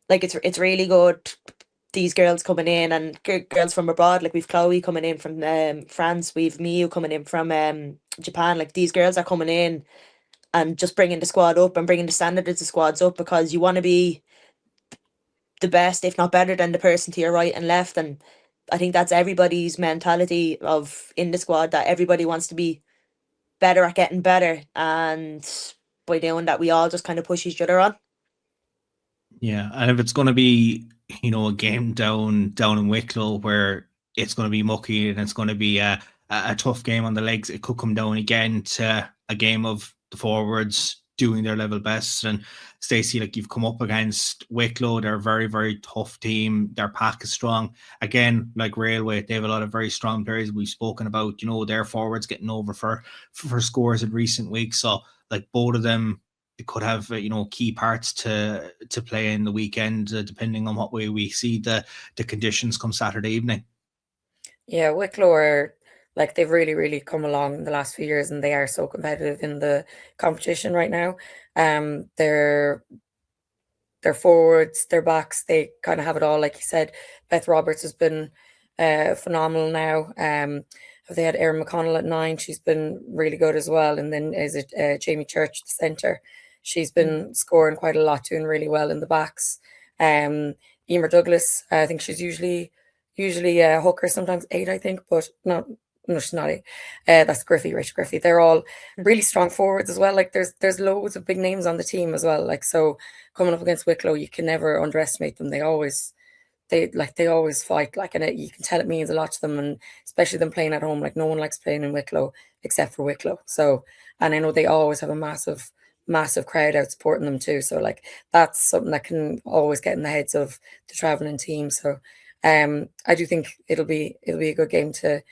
like, it's really good. These girls coming in, and girls from abroad, like we've Chloe coming in from France, we've Miu coming in from Japan. Like, these girls are coming in and just bringing the squad up and bringing the standard of the squads up, because you want to be the best, if not better than the person to your right and left. And I think that's everybody's mentality of in the squad, that everybody wants to be better at getting better, and by doing that, we all just kind of push each other on. Yeah, and if it's going to be, you know, a game down in Wicklow where it's going to be mucky and it's going to be a tough game on the legs, it could come down again to a game of the forwards doing their level best. And Stacey, like, you've come up against Wicklow, they're a very, very tough team. Their pack is strong. Again, like Railway, they have a lot of very strong players. We've spoken about, you know, their forwards getting over for scores in recent weeks. So, like, both of them, it could have, you know, key parts to play in the weekend, depending on what way we see the conditions come Saturday evening. Yeah, Wicklow are, like, they've really, really come along in the last few years, and they are so competitive in the competition right now. They're their forwards, their backs, they kind of have it all. Like you said, Beth Roberts has been phenomenal now. They had Erin McConnell at 9. She's been really good as well. And then is it Jamie Church, the centre? She's been scoring quite a lot, doing really well in the backs. Emer Douglas, I think she's usually a hooker, sometimes 8, I think, but no, she's not 8. That's Griffey, Rich Griffey. They're all really strong forwards as well. Like there's loads of big names on the team as well. Like, so coming up against Wicklow, you can never underestimate them. They always fight, like, and you can tell it means a lot to them, and especially them playing at home. Like, no one likes playing in Wicklow except for Wicklow. So, and I know they always have a massive crowd out supporting them too. So, like, that's something that can always get in the heads of the traveling team. So, I do think it'll be a good game to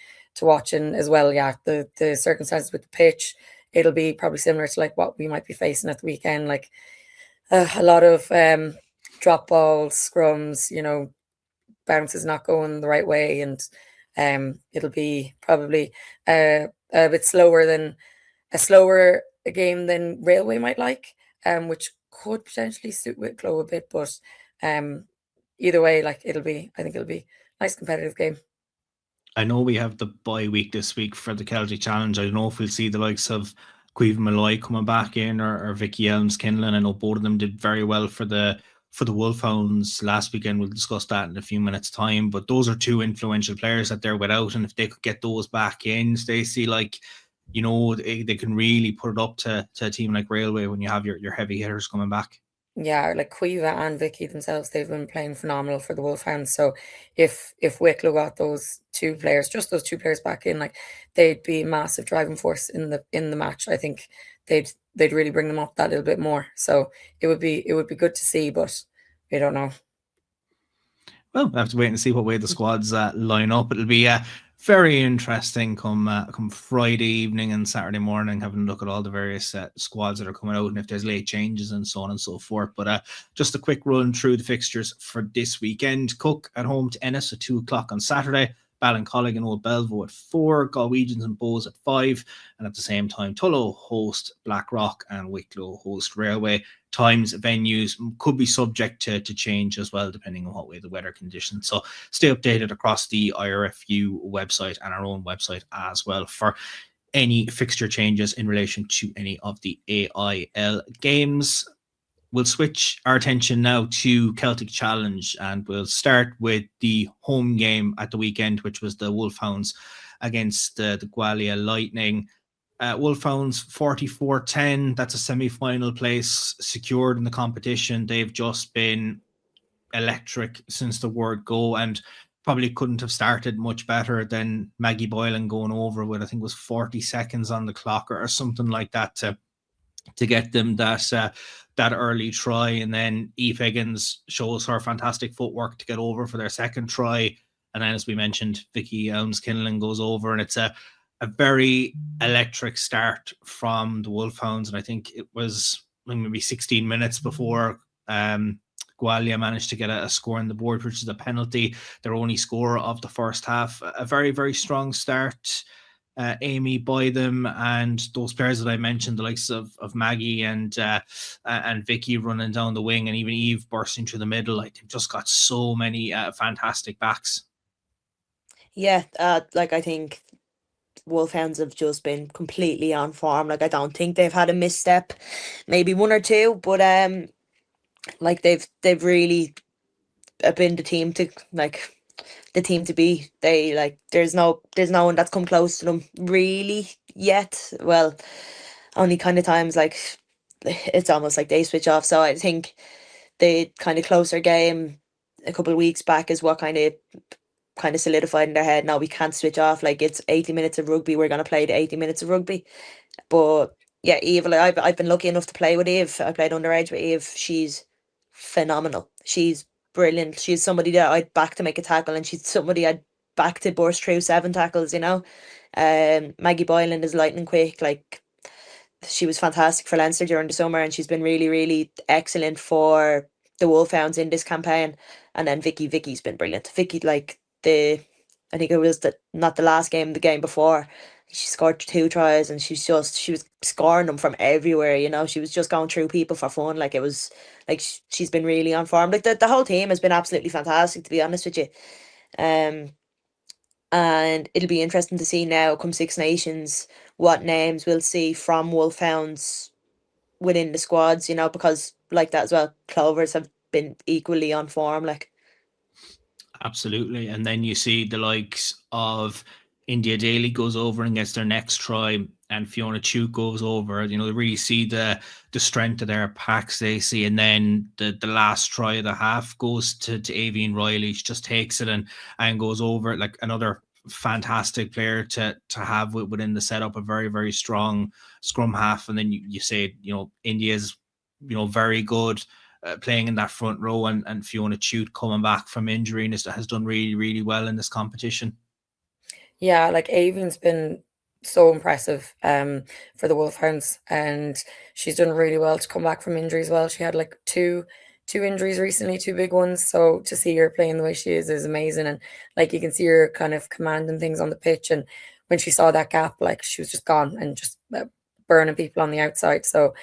watch. And as well, yeah, the circumstances with the pitch, it'll be probably similar to like what we might be facing at the weekend. Like a lot of drop balls, scrums, bounces not going the right way, and it'll be probably a bit slower a game than Railway might like, which could potentially suit Wicklow a bit. But either way, like, I think it'll be a nice competitive game. I know we have the bye week this week for the Celtic Challenge. I don't know if we'll see the likes of Caoimhe Malloy coming back in, or Vicky Elms-Kinlan. I know both of them did very well for the Wolfhounds last weekend. We'll discuss that in a few minutes' time. But those are two influential players that they're without, and if they could get those back in, Stacey, like, they can really put it up to a team like Railway when you have your heavy hitters coming back. Yeah, like Caoimhe and Vicky themselves, they've been playing phenomenal for the Wolfhounds. So if Wicklow got those two players back in, like, they'd be a massive driving force in the match. I think they'd really bring them up that little bit more. So it would be good to see, but we don't know. Well, we'll have to wait and see what way the squads line up. It'll be very interesting come Friday evening and Saturday morning, having a look at all the various squads that are coming out and if there's late changes and so on and so forth. But just a quick run through the fixtures for this weekend. Cook at home to Ennis at 2:00 on Saturday. Ballincollig and Old Belvo at 4, Galwegians and Bows at 5, and at the same time Tullow host Blackrock and Wicklow host Railway. Times, venues could be subject to change as well, depending on what way the weather conditions. So stay updated across the IRFU website and our own website as well for any fixture changes in relation to any of the AIL games. We'll switch our attention now to Celtic Challenge, and we'll start with the home game at the weekend, which was the Wolfhounds against the Gwalia Lightning. Wolfhounds 44-10. That's a semi-final place secured in the competition. They've just been electric since the word go, and probably couldn't have started much better than Maggie Boylan going over with, I think it was 40 seconds on the clock or something like that to get them that early try. And then Eve Higgins shows her fantastic footwork to get over for their second try. And then, as we mentioned, Vicky Elms-Kinlan goes over, and it's a very electric start from the Wolfhounds. And I think it was maybe 16 minutes before Gwalia managed to get a score on the board, which is a penalty, their only score of the first half. A very, very strong start, Aimee, by them, and those players that I mentioned, the likes of Maggie and Vicky running down the wing, and even Eve bursting through the middle. Like, they've just got so many fantastic backs. Yeah, like, I think Wolfhounds have just been completely on form. Like, I don't think they've had a misstep, maybe one or two, but like, they've really been the team to beat. They, like, there's no one that's come close to them really yet. Well, only kind of times, like, it's almost like they switch off. So I think the kind of closer game a couple of weeks back is what kind of solidified in their head. Now we can't switch off. Like, it's 80 minutes of rugby. We're going to play the 80 minutes of rugby. But yeah, Eve, like, I've been lucky enough to play with Eve. I played underage with Eve. She's phenomenal. She's brilliant. She's somebody that I'd back to make a tackle, and she's somebody I'd back to burst through 7 tackles, Maggie Boylan is lightning quick. Like, she was fantastic for Leinster during the summer, and she's been really, really excellent for the Wolfhounds in this campaign. And then Vicky's been brilliant. Vicky, like, I think it was not the last game, the game before, She scored 2 tries, and she was scoring them from everywhere. She was just going through people for fun. Like, it was like she's been really on form. Like, the whole team has been absolutely fantastic, to be honest with you. Um, and it'll be interesting to see now, come Six Nations, what names we'll see from Wolfhounds within the squads. Because like that as well, Clovers have been equally on form. Like, Absolutely. And then you see the likes of India Daly goes over and gets their next try, and Fiona Chute goes over. They really see the strength of their packs they see. And then the last try of the half goes to Avian Riley. She just takes it and goes over it, like another fantastic player to have within the setup, a very, very strong scrum half. And then you say, India's, very good playing in that front row, and Fiona Chute coming back from injury and has done really, really well in this competition. Yeah, like Avian's been so impressive for the Wolfhounds, and she's done really well to come back from injuries. Well, she had like two injuries recently, two big ones. So to see her playing the way she is amazing, and like you can see her kind of commanding things on the pitch. And when she saw that gap, like she was just gone and just burning people on the outside. So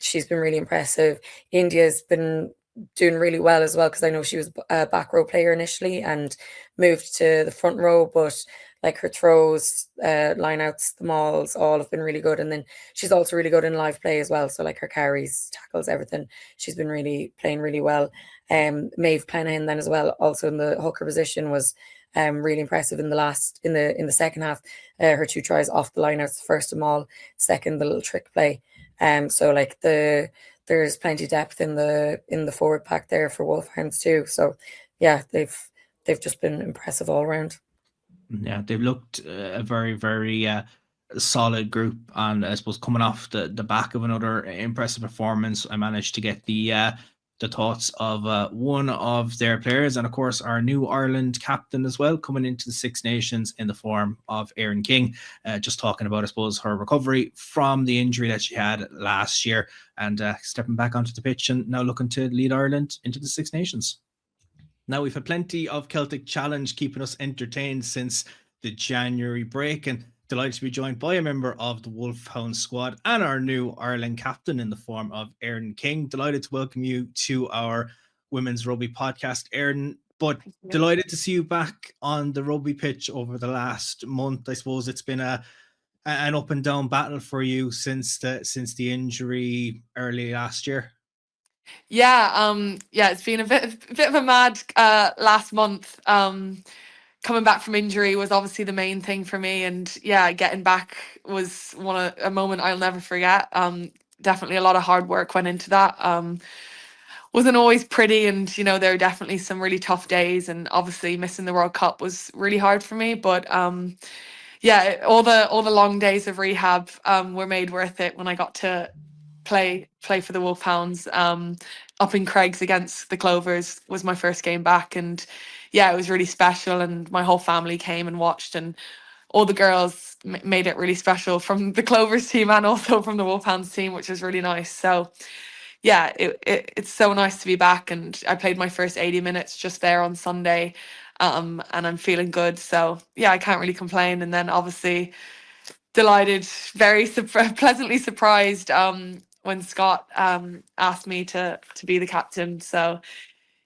she's been really impressive. India's been doing really well as well, because I know she was a back row player initially and moved to the front row, but like her throws, line outs, the mauls, all have been really good. And then she's also really good in live play as well. So like her carries, tackles, everything, she's been really playing really well. Maeve Clenaghan then as well, also in the hooker position, was really impressive in the second half. Her 2 tries off the line outs, first of them all, second the little trick play. So like there's plenty of depth in the forward pack there for Wolfhounds too. So yeah, they've just been impressive all around. Yeah, they've looked a very, very solid group, and I suppose coming off the back of another impressive performance, I managed to get the thoughts of one of their players, and of course our new Ireland captain as well, coming into the Six Nations in the form of Erin King. Just talking about, I suppose, her recovery from the injury that she had last year, and stepping back onto the pitch and now looking to lead Ireland into the Six Nations. Now, we've had plenty of Celtic Challenge keeping us entertained since the January break, and delighted to be joined by a member of the Wolfhound squad and our new Ireland captain in the form of Erin King. Delighted to welcome you to our Women's Rugby podcast, Erin. But delighted to see you back on the rugby pitch over the last month. I suppose it's been an up and down battle for you since the injury early last year. Yeah, it's been a bit of a mad last month. Coming back from injury was obviously the main thing for me, and yeah, getting back was a moment I'll never forget. Definitely a lot of hard work went into that. Wasn't always pretty, and there were definitely some really tough days, and obviously missing the World Cup was really hard for me. But yeah, all the long days of rehab were made worth it when I got to play for the Wolfhounds. Up in Craigs against the Clovers was my first game back, and yeah, it was really special, and my whole family came and watched, and all the girls made it really special from the Clovers team and also from the Wolfhounds team, which was really nice. So yeah, it's so nice to be back, and I played my first 80 minutes just there on Sunday, and I'm feeling good. So yeah, I can't really complain. And then obviously delighted, very pleasantly surprised when Scott asked me to be the captain. So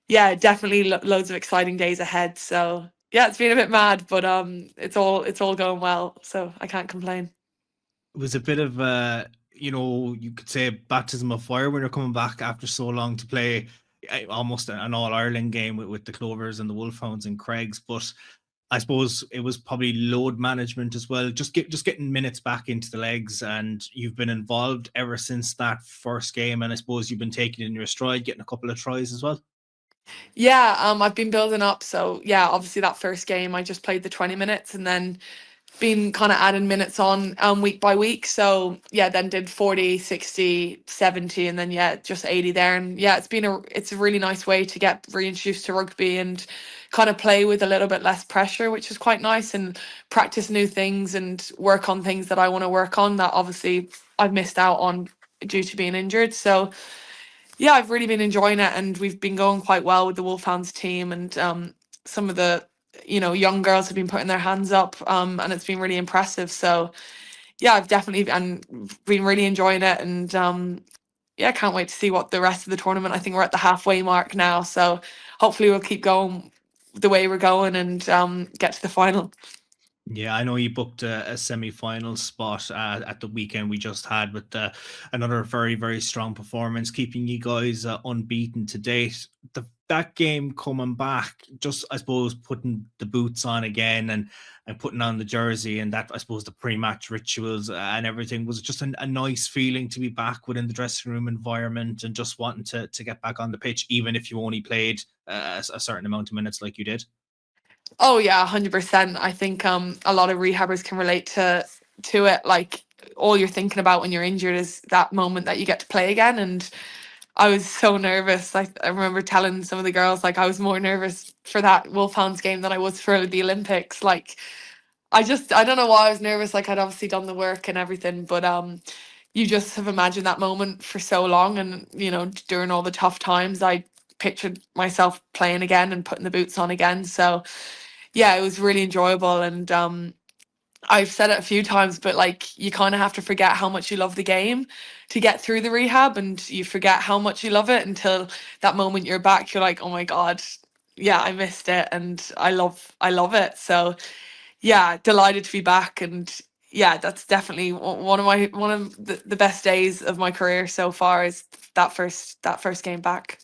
yeah, definitely loads of exciting days ahead. So yeah, it's been a bit mad, but it's all going well. So I can't complain. It was a bit of you could say baptism of fire when you're coming back after so long to play almost an All-Ireland game with the Clovers and the Wolfhounds and Craigs. But I suppose it was probably load management as well, just getting minutes back into the legs, and you've been involved ever since that first game, and I suppose you've been taking it in your stride, getting a couple of tries as well. Yeah, I've been building up. So yeah, obviously that first game I just played the 20 minutes, and then been kind of adding minutes on week by week. So yeah, then did 40, 60, 70, and then yeah, just 80 there. And yeah, it's a really nice way to get reintroduced to rugby and kind of play with a little bit less pressure, which is quite nice, and practice new things and work on things that I want to work on that obviously I've missed out on due to being injured. So yeah, I've really been enjoying it, and we've been going quite well with the Wolfhounds team, and some of the young girls have been putting their hands up, and it's been really impressive. So yeah, I've definitely been really enjoying it, and yeah, can't wait to see what the rest of the tournament. I think we're at the halfway mark now, so hopefully we'll keep going the way we're going and get to the final. Yeah, I know you booked a semi-final spot at the weekend we just had with another very, very strong performance, keeping you guys unbeaten to date. That game coming back, just I suppose putting the boots on again and putting on the jersey, and that I suppose the pre-match rituals and everything was just a nice feeling to be back within the dressing room environment and just wanting to get back on the pitch, even if you only played a certain amount of minutes like you did. Oh yeah, 100%. I think a lot of rehabbers can relate to it. Like, all you're thinking about when you're injured is that moment that you get to play again. And I was so nervous. I remember telling some of the girls, like, I was more nervous for that Wolfhounds game than I was for the Olympics. Like, I don't know why I was nervous. Like, I'd obviously done the work and everything, but you just have imagined that moment for so long, and during all the tough times, I pictured myself playing again and putting the boots on again. So yeah, it was really enjoyable, and I've said it a few times, but like, you kind of have to forget how much you love the game to get through the rehab, and you forget how much you love it until that moment you're back. You're like, oh my god, yeah, I missed it, and I love it. So yeah, delighted to be back, and yeah, that's definitely one of the best days of my career so far, is that first game back.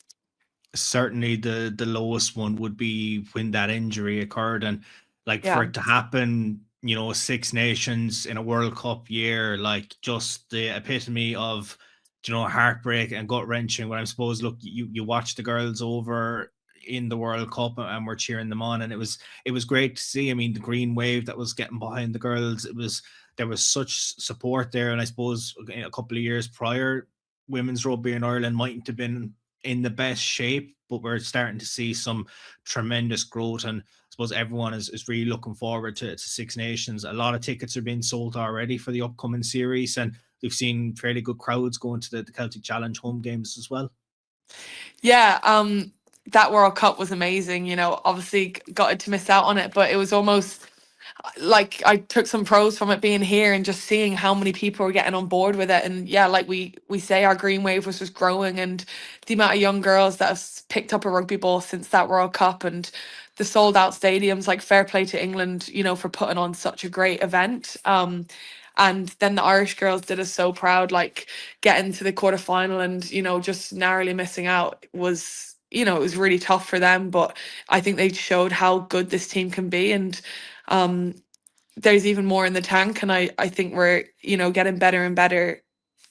Certainly the lowest one would be when that injury occurred, and like for Yeah. it to happen, Six Nations in a World Cup year, like just the epitome of heartbreak and gut wrenching. When I'm supposed, look, you watch the girls over in the World Cup and we're cheering them on, and it was great to see. I mean, the green wave that was getting behind the girls, there was such support there. And I suppose a couple of years prior, women's rugby in Ireland mightn't have been in the best shape, but we're starting to see some tremendous growth. And I suppose everyone is really looking forward to Six Nations. A lot of tickets are being sold already for the upcoming series, and we've seen fairly good crowds going to the Celtic Challenge home games as well. Yeah, that World Cup was amazing. Obviously gutted to miss out on it, but it was almost like I took some pros from it being here and just seeing how many people were getting on board with it. And yeah, like we say, our green wave was just growing, and the amount of young girls that have picked up a rugby ball since that World Cup, and the sold out stadiums. Like, fair play to England, for putting on such a great event. And then the Irish girls did us so proud, like getting to the quarterfinal and just narrowly missing out was, it was really tough for them, but I think they showed how good this team can be. And um, there's even more in the tank, and I think we're getting better and better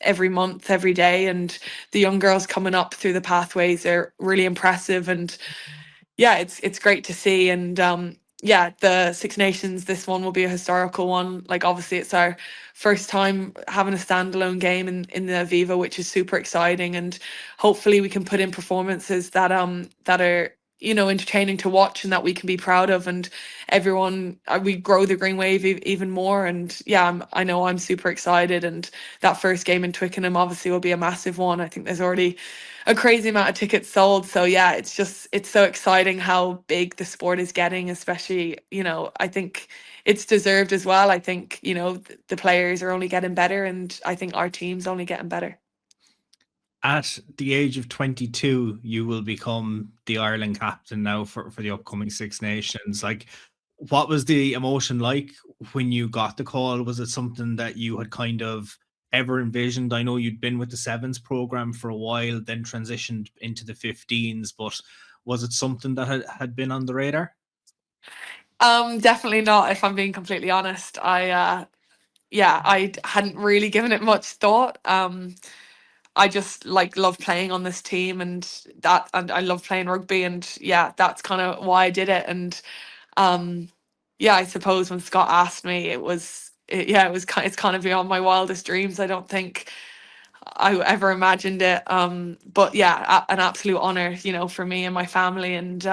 every month, every day, and the young girls coming up through the pathways are really impressive. And yeah, it's great to see. And yeah, the Six Nations, this one will be a historical one. Like, obviously it's our first time having a standalone game in the Aviva, which is super exciting, and hopefully we can put in performances that are entertaining to watch and that we can be proud of, and everyone, we grow the green wave even more. And yeah, I know I'm super excited, and that first game in Twickenham obviously will be a massive one. I think there's already a crazy amount of tickets sold. So yeah, it's so exciting how big the sport is getting, especially, I think it's deserved as well. I think, the players are only getting better, and I think our team's only getting better. At the age of 22, you will become the Ireland captain now for the upcoming Six Nations. Like, what was the emotion like when you got the call? Was it something that you had kind of ever envisioned? I know you'd been with the sevens program for a while, then transitioned into the 15s, but was it something that had been on the radar? Definitely not, if I'm being completely honest. I hadn't really given it much thought. I just love playing on this team, and I love playing rugby, and yeah, that's kind of why I did it. And yeah, I suppose when Scott asked me, it's kind of beyond my wildest dreams. I don't think I ever imagined it. But yeah, an absolute honor, for me and my family. And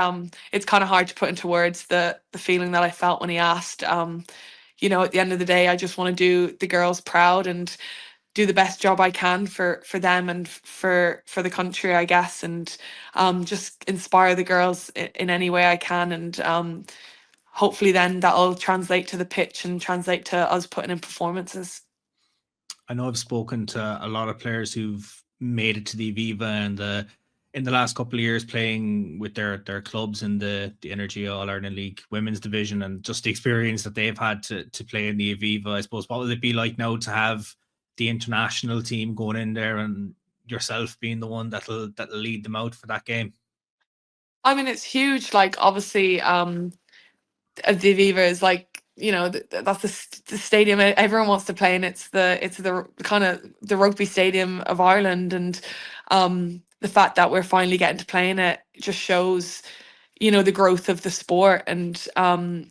it's kind of hard to put into words the feeling that I felt when he asked. At the end of the day, I just want to do the girls proud and do the best job I can for them and for the country, I guess, and just inspire the girls in any way I can. And hopefully then that'll translate to the pitch and translate to us putting in performances. I know I've spoken to a lot of players who've made it to the Aviva in the last couple of years, playing with their clubs in the Energia All Ireland League Women's Division, and just the experience that they've had to play in the Aviva. I suppose, what will it be like now to have the international team going in there and yourself being the one that'll lead them out for that game? I mean, it's huge. Like, obviously, the Aviva is like, that's the stadium everyone wants to play in. It's the kind of the rugby stadium of Ireland, and the fact that we're finally getting to play in it just shows, the growth of the sport, and the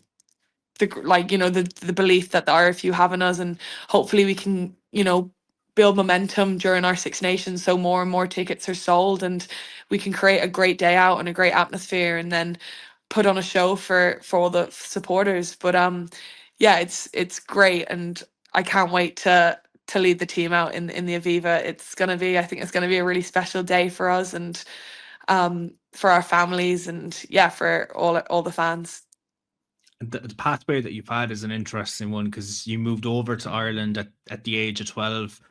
belief that the RFU have in us, and hopefully we can build momentum during our Six Nations, so more and more tickets are sold, and we can create a great day out and a great atmosphere, and then put on a show for all the supporters. But yeah, it's great, and I can't wait to lead the team out in the Aviva. I think it's gonna be a really special day for us, and for our families, and yeah, for all the fans. The pathway that you've had is an interesting one, because you moved over to Ireland at the age of 12,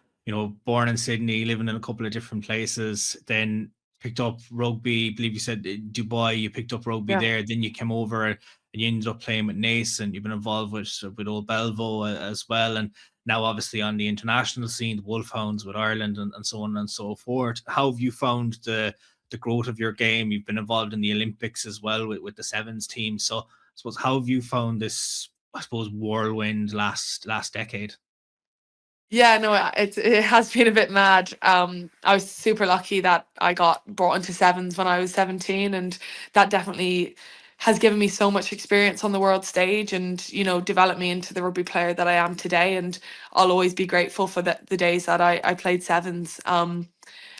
born in Sydney, living in a couple of different places, then picked up rugby. I believe you said Dubai, you picked up rugby there, then you came over and you ended up playing with Naas, and you've been involved with Old Belvo as well, and now obviously on the international scene, the Wolfhounds with Ireland, and so on and so forth. How have you found the growth of your game? You've been involved in the Olympics as well with the sevens team. So I suppose, how have you found this, I suppose, whirlwind last decade? Yeah, no, it has been a bit mad. I was super lucky that I got brought into sevens when I was 17, and that definitely has given me so much experience on the world stage, and developed me into the rugby player that I am today. And I'll always be grateful for the days that I played sevens.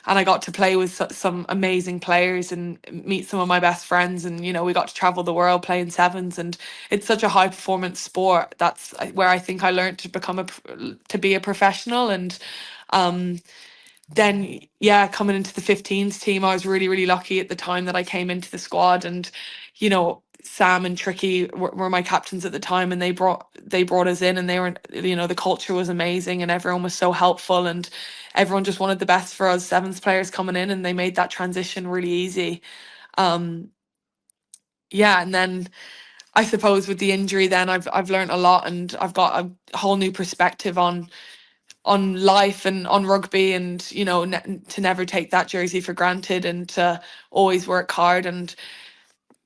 And I got to play with some amazing players and meet some of my best friends, and we got to travel the world playing sevens, and it's such a high performance sport. That's where I think I learned to be a professional. And um then yeah, coming into the 15s team, I was really, really lucky at the time that I came into the squad, and Sam and Tricky were my captains at the time, and they brought us in, and they were, the culture was amazing, and everyone was so helpful, and everyone just wanted the best for us sevens players coming in, and they made that transition really easy. um yeah, and then I suppose with the injury, then I've learned a lot, and I've got a whole new perspective on life and on rugby, and to never take that jersey for granted, and to always work hard. And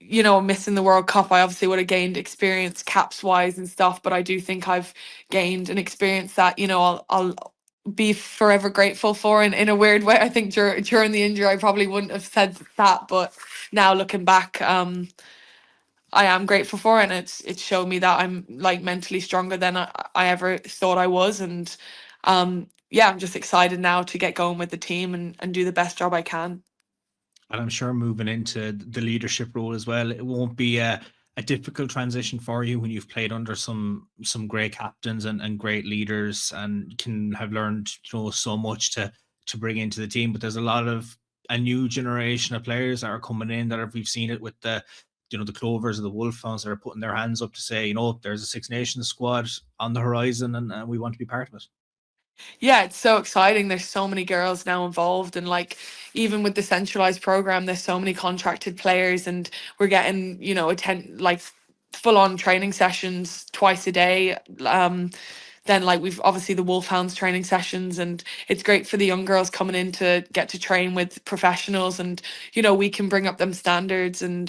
missing the World Cup, I obviously would have gained experience caps wise and stuff, but I do think I've gained an experience that I'll be forever grateful for, in a weird way. I think during the injury I probably wouldn't have said that, but now looking back, I am grateful for it, and it's showed me that I'm like mentally stronger than I ever thought I was. And yeah, I'm just excited now to get going with the team, and do the best job I can. And I'm sure moving into the leadership role as well, it won't be a difficult transition for you when you've played under some great captains and great leaders, and can have learned so much to bring into the team. But there's a new generation of players that are coming in that we've seen it with the Clovers or the Wolfhounds that are putting their hands up to say, there's a Six Nations squad on the horizon, and we want to be part of it. Yeah, it's so exciting. There's so many girls now involved, and like, even with the centralized program, there's so many contracted players, and we're getting attend like full on training sessions twice a day. Then like, we've obviously the Wolfhounds training sessions, and it's great for the young girls coming in to get to train with professionals, and we can bring up them standards, and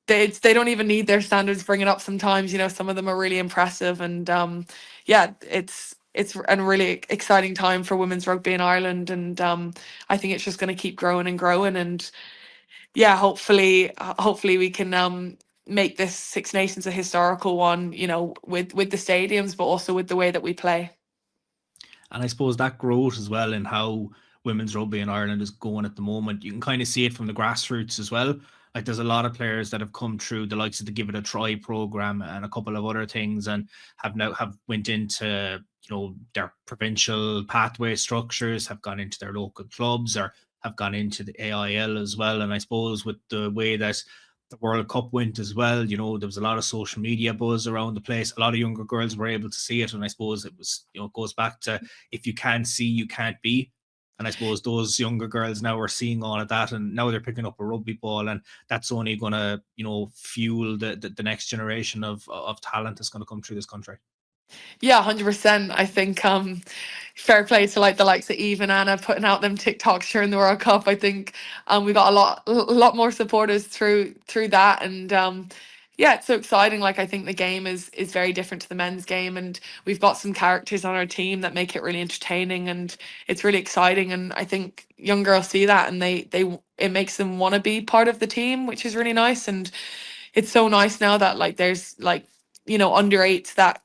they don't even need their standards bringing up sometimes. Some of them are really impressive, and yeah, it's a really exciting time for women's rugby in Ireland, and I think it's just going to keep growing and growing. And yeah, hopefully we can make this Six Nations a historical one, with the stadiums, but also with the way that we play. And I suppose that growth as well in how women's rugby in Ireland is going at the moment, you can kind of see it from the grassroots as well. Like, there's a lot of players that have come through the likes of the Give It a Try program and a couple of other things, and have went into their provincial pathway structures, have gone into their local clubs, or have gone into the AIL as well. And I suppose with the way that the World Cup went as well. You know, there was a lot of social media buzz around the place. A lot of younger girls were able to see it, and I suppose it was, you know, it goes back to, if you can't see, you can't be. And I suppose those younger girls now are seeing all of that, and now they're picking up a rugby ball, and that's only going to, you know, fuel the next generation of talent that's going to come through this country. Yeah, 100%. I think fair play to like the likes of Eve and Anna putting out them TikToks during the World Cup. I think we got a lot more supporters through that, and yeah, it's so exciting. Like, I think the game is very different to the men's game, and we've got some characters on our team that make it really entertaining, and it's really exciting. And I think young girls see that, and it makes them want to be part of the team, which is really nice. And it's so nice now that like there's like, you know, under eights that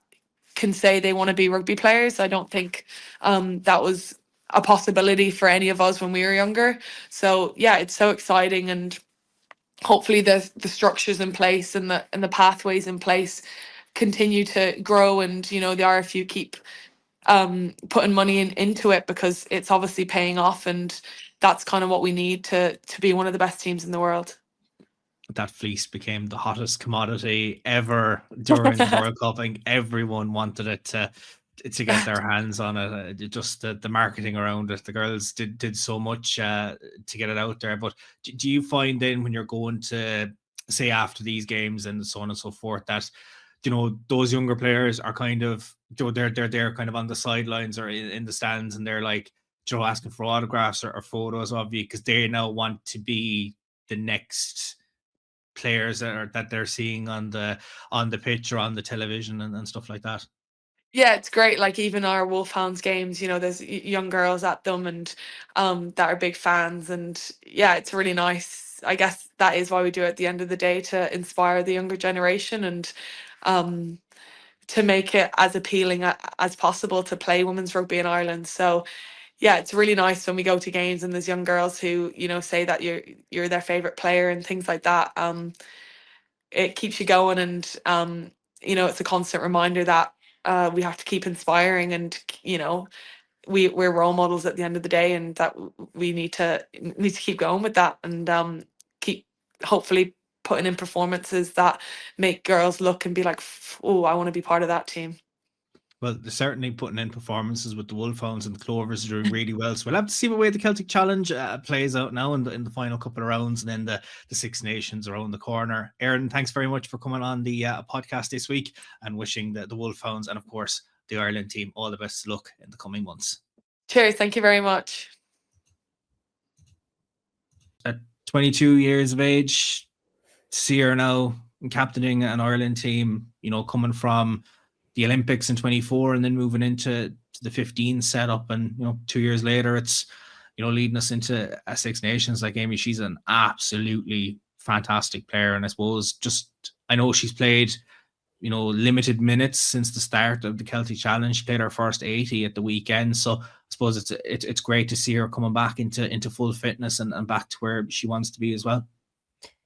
can say they want to be rugby players. I don't think that was a possibility for any of us when we were younger. So yeah, it's so exciting, and hopefully the structures in place and the pathways in place continue to grow, and you know the RFU keep putting money into it, because it's obviously paying off, and that's kind of what we need to be one of the best teams in the world. That fleece became the hottest commodity ever during the World Cup. I think everyone wanted it to get their hands on it. Just the marketing around it. The girls did so much to get it out there. But do you find then, when you're going to, say, after these games and so on and so forth, that, you know, those younger players are kind of, you know, they're kind of on the sidelines or in the stands, and they're like, you know, asking for autographs or photos of you, because they now want to be the next players that they're seeing on the pitch or on the television and stuff like that? Yeah, it's great. Like, even our Wolfhounds games, you know, there's young girls at them, and that are big fans, and yeah, it's really nice. I guess that is why we do it at the end of the day, to inspire the younger generation, and to make it as appealing as possible to play women's rugby in Ireland. So yeah, it's really nice when we go to games and there's young girls who, you know, say that you're their favorite player and things like that. It keeps you going, and you know, it's a constant reminder that we have to keep inspiring, and you know, we're role models at the end of the day, and that we need to keep going with that, and keep hopefully putting in performances that make girls look and be like, oh, I want to be part of that team. Well, they're certainly putting in performances with the Wolfhounds, and the Clovers are doing really well. So we'll have to see what way the Celtic Challenge plays out now in the final couple of rounds, and then the Six Nations around the corner. Erin, thanks very much for coming on the podcast this week, and wishing the Wolfhounds and, of course, the Ireland team all the best of luck in the coming months. Cheers. Thank you very much. At 22 years of age, to see her now captaining an Ireland team, you know, coming from the Olympics in 24 and then moving into the 15 setup, and you know, 2 years later it's, you know, leading us into a Six Nations. Like, Aimee, she's an absolutely fantastic player, and I suppose I know she's played, you know, limited minutes since the start of the Celtic Challenge. She played her first 80 at the weekend, so I suppose it's great to see her coming back into full fitness and back to where she wants to be as well.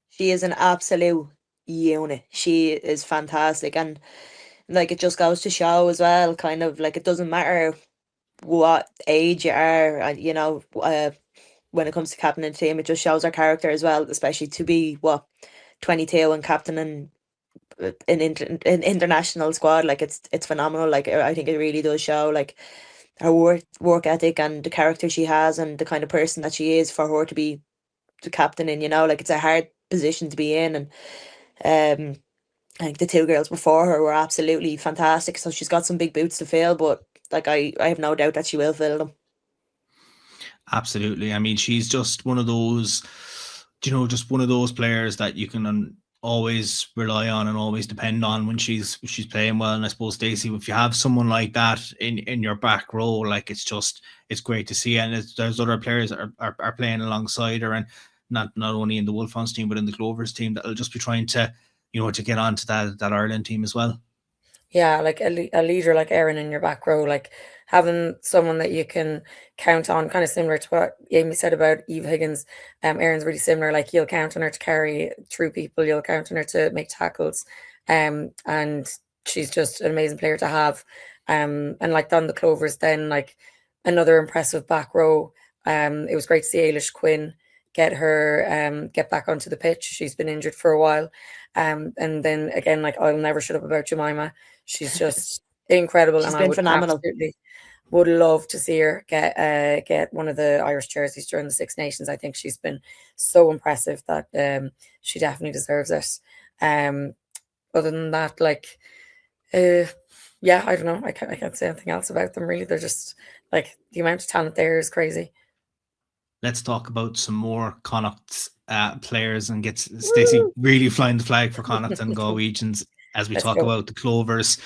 She is an absolute unit. She is fantastic, and like, it just goes to show as well, kind of like, it doesn't matter what age you are, you know, when it comes to captaining a team, it just shows our character as well, especially to be 22 and captaining an international squad. Like, it's phenomenal. Like, I think it really does show like her work ethic and the character she has, and the kind of person that she is, for her to be the captain. And you know, like, it's a hard position to be in, and I think the two girls before her were absolutely fantastic. So she's got some big boots to fill, but like, I have no doubt that she will fill them. Absolutely. I mean, she's just one of those, you know, just one of those players that you can always rely on and always depend on when she's playing well. And I suppose, Stacey, if you have someone like that in your back row, like, it's great to see. And there's other players that are playing alongside her, and not only in the Wolfhounds team, but in the Clovers team, that'll just be trying to, you know, to get onto that Ireland team as well. Yeah, like a leader like Erin in your back row, like having someone that you can count on, kind of similar to what Aimee said about Eve Higgins. Erin's really similar. Like, you'll count on her to carry through people, you'll count on her to make tackles, and she's just an amazing player to have. And like, on the Clovers, then, like, another impressive back row. It was great to see Ailish Quinn get her get back onto the pitch. She's been injured for a while. And then again, like, I'll never shut up about Jemima. She's just incredible. She's And I been would phenomenal. absolutely would love to see her get one of the Irish jerseys during the Six Nations. I think she's been so impressive that she definitely deserves it. Other than that, like, yeah, I don't know. I can't say anything else about them really. They're just, like, the amount of talent there is crazy. Let's talk about some more Connacht players and get Stacey really flying the flag for Connacht and Galwegians as we Let's talk go. about the Clovers.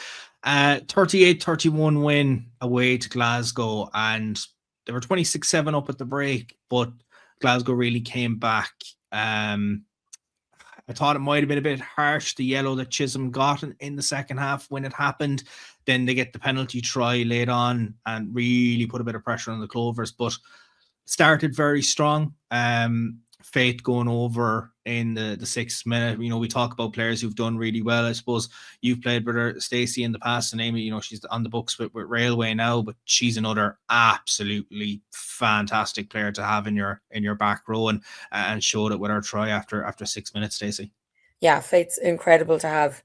38-31 win away to Glasgow, and they were 26-7 up at the break, but Glasgow really came back. I thought it might have been a bit harsh, the yellow that Chisholm got in the second half when it happened. Then they get the penalty try late on and really put a bit of pressure on the Clovers, but started very strong. Faith going over in the 6th minute. You know, we talk about players who've done really well. I suppose you've played with her, Stacey, in the past, and Aimee, you know, she's on the books with Railway now, but she's another absolutely fantastic player to have in your back row, and showed it with her try after 6 minutes, Stacey. Yeah, Faith's incredible to have.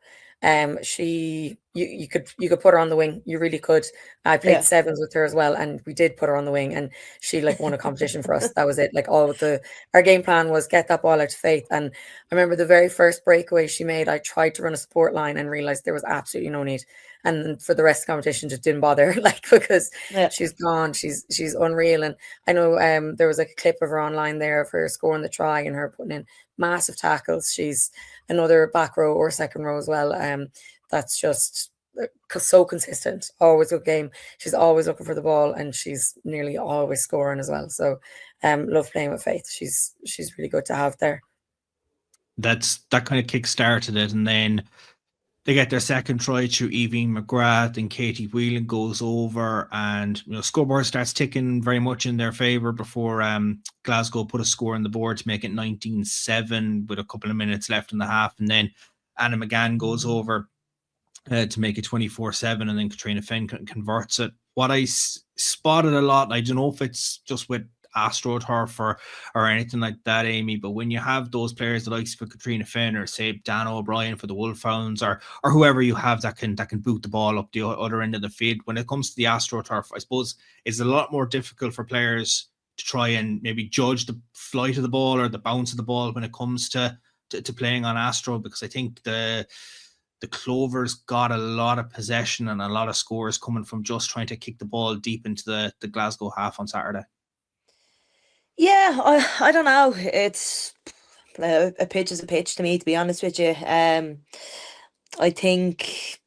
You could put her on the wing. You really could. I played sevens with her as well, and we did put her on the wing, and she, like, won a competition for us. That was it. Like, our game plan was get that ball out to Faith. And I remember the very first breakaway she made, I tried to run a support line and realized there was absolutely no need. And for the rest of the competition, just didn't bother, like, because she's gone. She's unreal. And I know there was like a clip of her online there of her scoring the try and her putting in massive tackles. She's another back row or second row as well. That's just so consistent. Always a good game. She's always looking for the ball, and she's nearly always scoring as well. So, love playing with Faith. She's really good to have there. That kind of kick-started it, and then they get their second try through Evie McGrath, and Katie Whelan goes over, and, you know, scoreboard starts ticking very much in their favour before Glasgow put a score on the board to make it 19-7 with a couple of minutes left in the half, and then Anna McGann goes over to make it 24-7, and then Katrina Fenn converts it. What I spotted a lot, I don't know if it's just with AstroTurf or anything like that, Aimee, but when you have those players that, like Katrina Fenn or say Dan O'Brien for the Wolfhounds, or whoever you have that can boot the ball up the other end of the field, when it comes to the AstroTurf, I suppose it's a lot more difficult for players to try and maybe judge the flight of the ball or the bounce of the ball when it comes to playing on Astro, because I think the Clovers got a lot of possession and a lot of scores coming from just trying to kick the ball deep into the Glasgow half on Saturday. Yeah, I don't know. It's a pitch is a pitch to me, to be honest with you. I think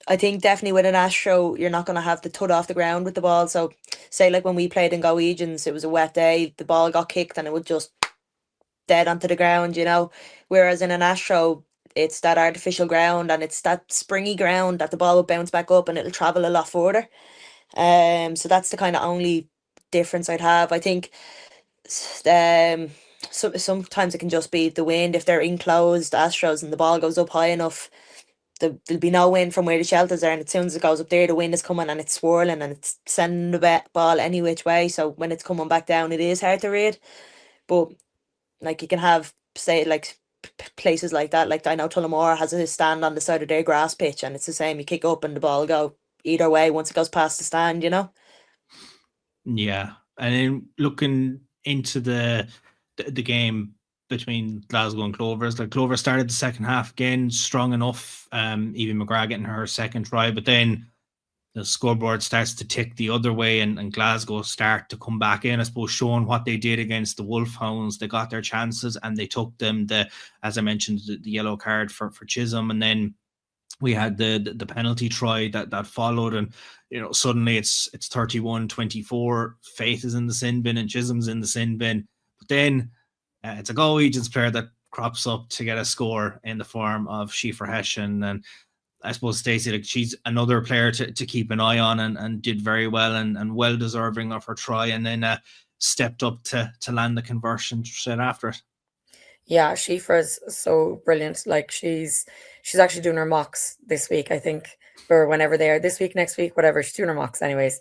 definitely with an Astro, you're not going to have the tud off the ground with the ball. So, say like when we played in Galwegians, it was a wet day, the ball got kicked and it would just dead onto the ground, you know. Whereas in an Astro, it's that artificial ground and it's that springy ground that the ball will bounce back up and it'll travel a lot further. So that's the kind of only difference I'd have. I think sometimes it can just be the wind. If they're enclosed Astros and the ball goes up high enough, there'll be no wind from where the shelters are, and as soon as it goes up there, the wind is coming and it's swirling and it's sending the ball any which way. So when it's coming back down, it is hard to read. But like, you can have, say, like places like that, like I know Tullamore has a stand on the side of their grass pitch, and it's the same. You kick up and the ball go either way once it goes past the stand, you know. Yeah, and then looking into the game between Glasgow and Clovers, like Clover started the second half again strong enough. Evie McGrath getting her second try, but then the scoreboard starts to tick the other way, and Glasgow start to come back in, I suppose, showing what they did against the Wolfhounds. They got their chances and they took them. As I mentioned, the yellow card for Chisholm, and then we had the penalty try that followed, and, you know, suddenly it's 31-24. Faith is in the sin bin and Chisholm's in the sin bin, but then it's a Galwegians player that crops up to get a score in the form of Schiefer Hessian. And I suppose, Stacey, like, she's another player to keep an eye on, and did very well and well deserving of her try, and then stepped up to land the conversion straight after it. Yeah, Schiefer's so brilliant. Like, she's actually doing her mocks this week, I think, or whenever they are, this week, next week, whatever. She's doing her mocks anyways.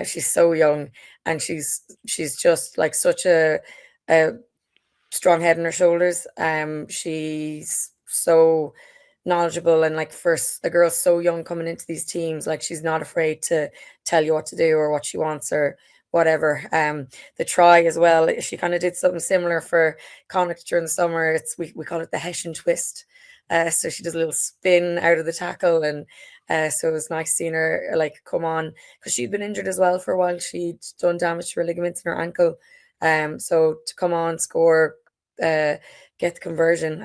She's so young, and she's just like such a strong head on her shoulders. She's so knowledgeable, and like for a girl so young coming into these teams, like she's not afraid to tell you what to do or what she wants or whatever. The try as well, she kind of did something similar for Connacht during the summer. We call it the Hessian twist. So she does a little spin out of the tackle, and so it was nice seeing her like come on, because she'd been injured as well for a while. She'd done damage to her ligaments in her ankle. So to come on, score, get the conversion,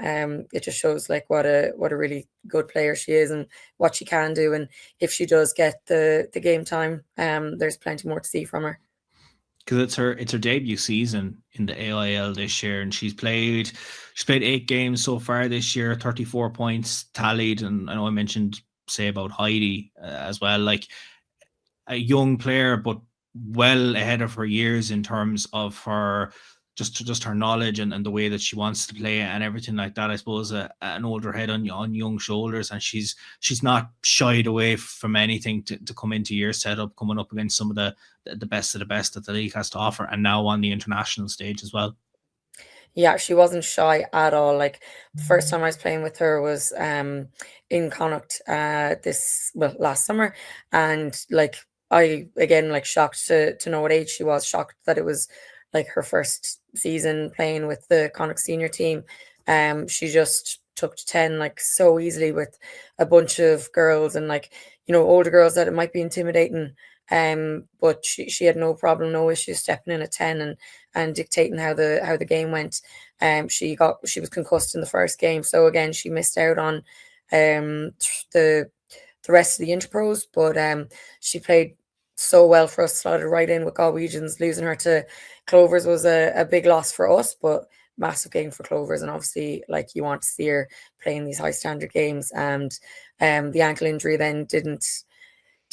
it just shows like what a really good player she is and what she can do. And if she does get the game time, there's plenty more to see from her. Because it's her debut season in the AIL this year, and she's played 8 games so far this year, 34 points tallied. And I know I mentioned say about Heidi as well, like a young player, but well ahead of her years in terms of her just her knowledge and the way that she wants to play and everything like that. I suppose an older head on young shoulders, and she's not shied away from anything to come into your setup, coming up against some of the best of the best that the league has to offer, and now on the international stage as well. Yeah, she wasn't shy at all. Like the first time I was playing with her was in Connacht last summer, and like I again like shocked to know what age she was, shocked that it was like her first season playing with the Connacht senior team. She just took to 10 like so easily with a bunch of girls, and like, you know, older girls that it might be intimidating. But she had no problem, no issue stepping in at 10 and dictating how the game went. She was concussed in the first game, so again she missed out on the rest of the interpros, but she played so well for us, slotted right in with Galwegians. Losing her to Clovers was a big loss for us, but massive game for Clovers. And obviously, like, you want to see her playing these high standard games, and the ankle injury then didn't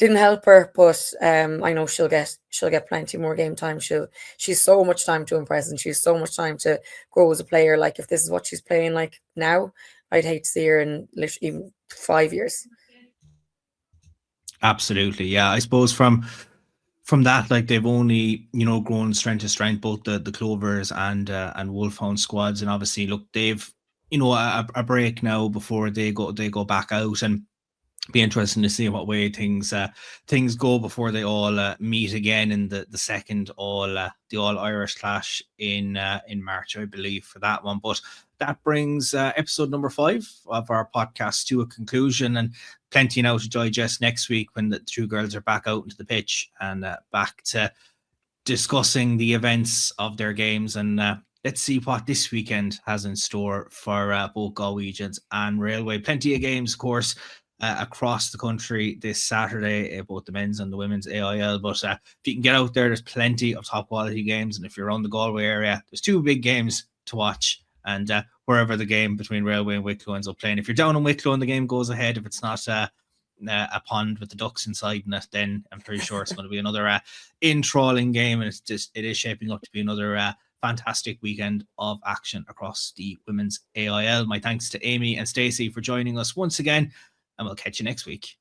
help her, but I know she'll get plenty more game time. She's so much time to impress, and she's so much time to grow as a player. Like, if this is what she's playing like now, I'd hate to see her in literally even 5 years. Absolutely, yeah. I suppose from that, like, they've only, you know, grown strength to strength, both the Clovers and Wolfhound squads, and obviously, look, they've, you know, a break now before they go back out, and be interesting to see what way things go before they all meet again in the second the all Irish clash in March, I believe, for that one. But that brings episode number 5 of our podcast to a conclusion, and plenty now to digest next week when the two girls are back out into the pitch and back to discussing the events of their games. And let's see what this weekend has in store for both Galwegians and Railway. Plenty of games, of course, across the country this Saturday, both the men's and the women's AIL. But if you can get out there, there's plenty of top quality games. And if you're around the Galway area, there's 2 big games to watch. And wherever the game between Railway and Wicklow ends up playing, if you're down in Wicklow and the game goes ahead, if it's not a pond with the ducks inside in it, then I'm pretty sure it's going to be another enthralling game. And it is shaping up to be another fantastic weekend of action across the women's AIL. My thanks to Aimee and Stacy for joining us once again, and we'll catch you next week.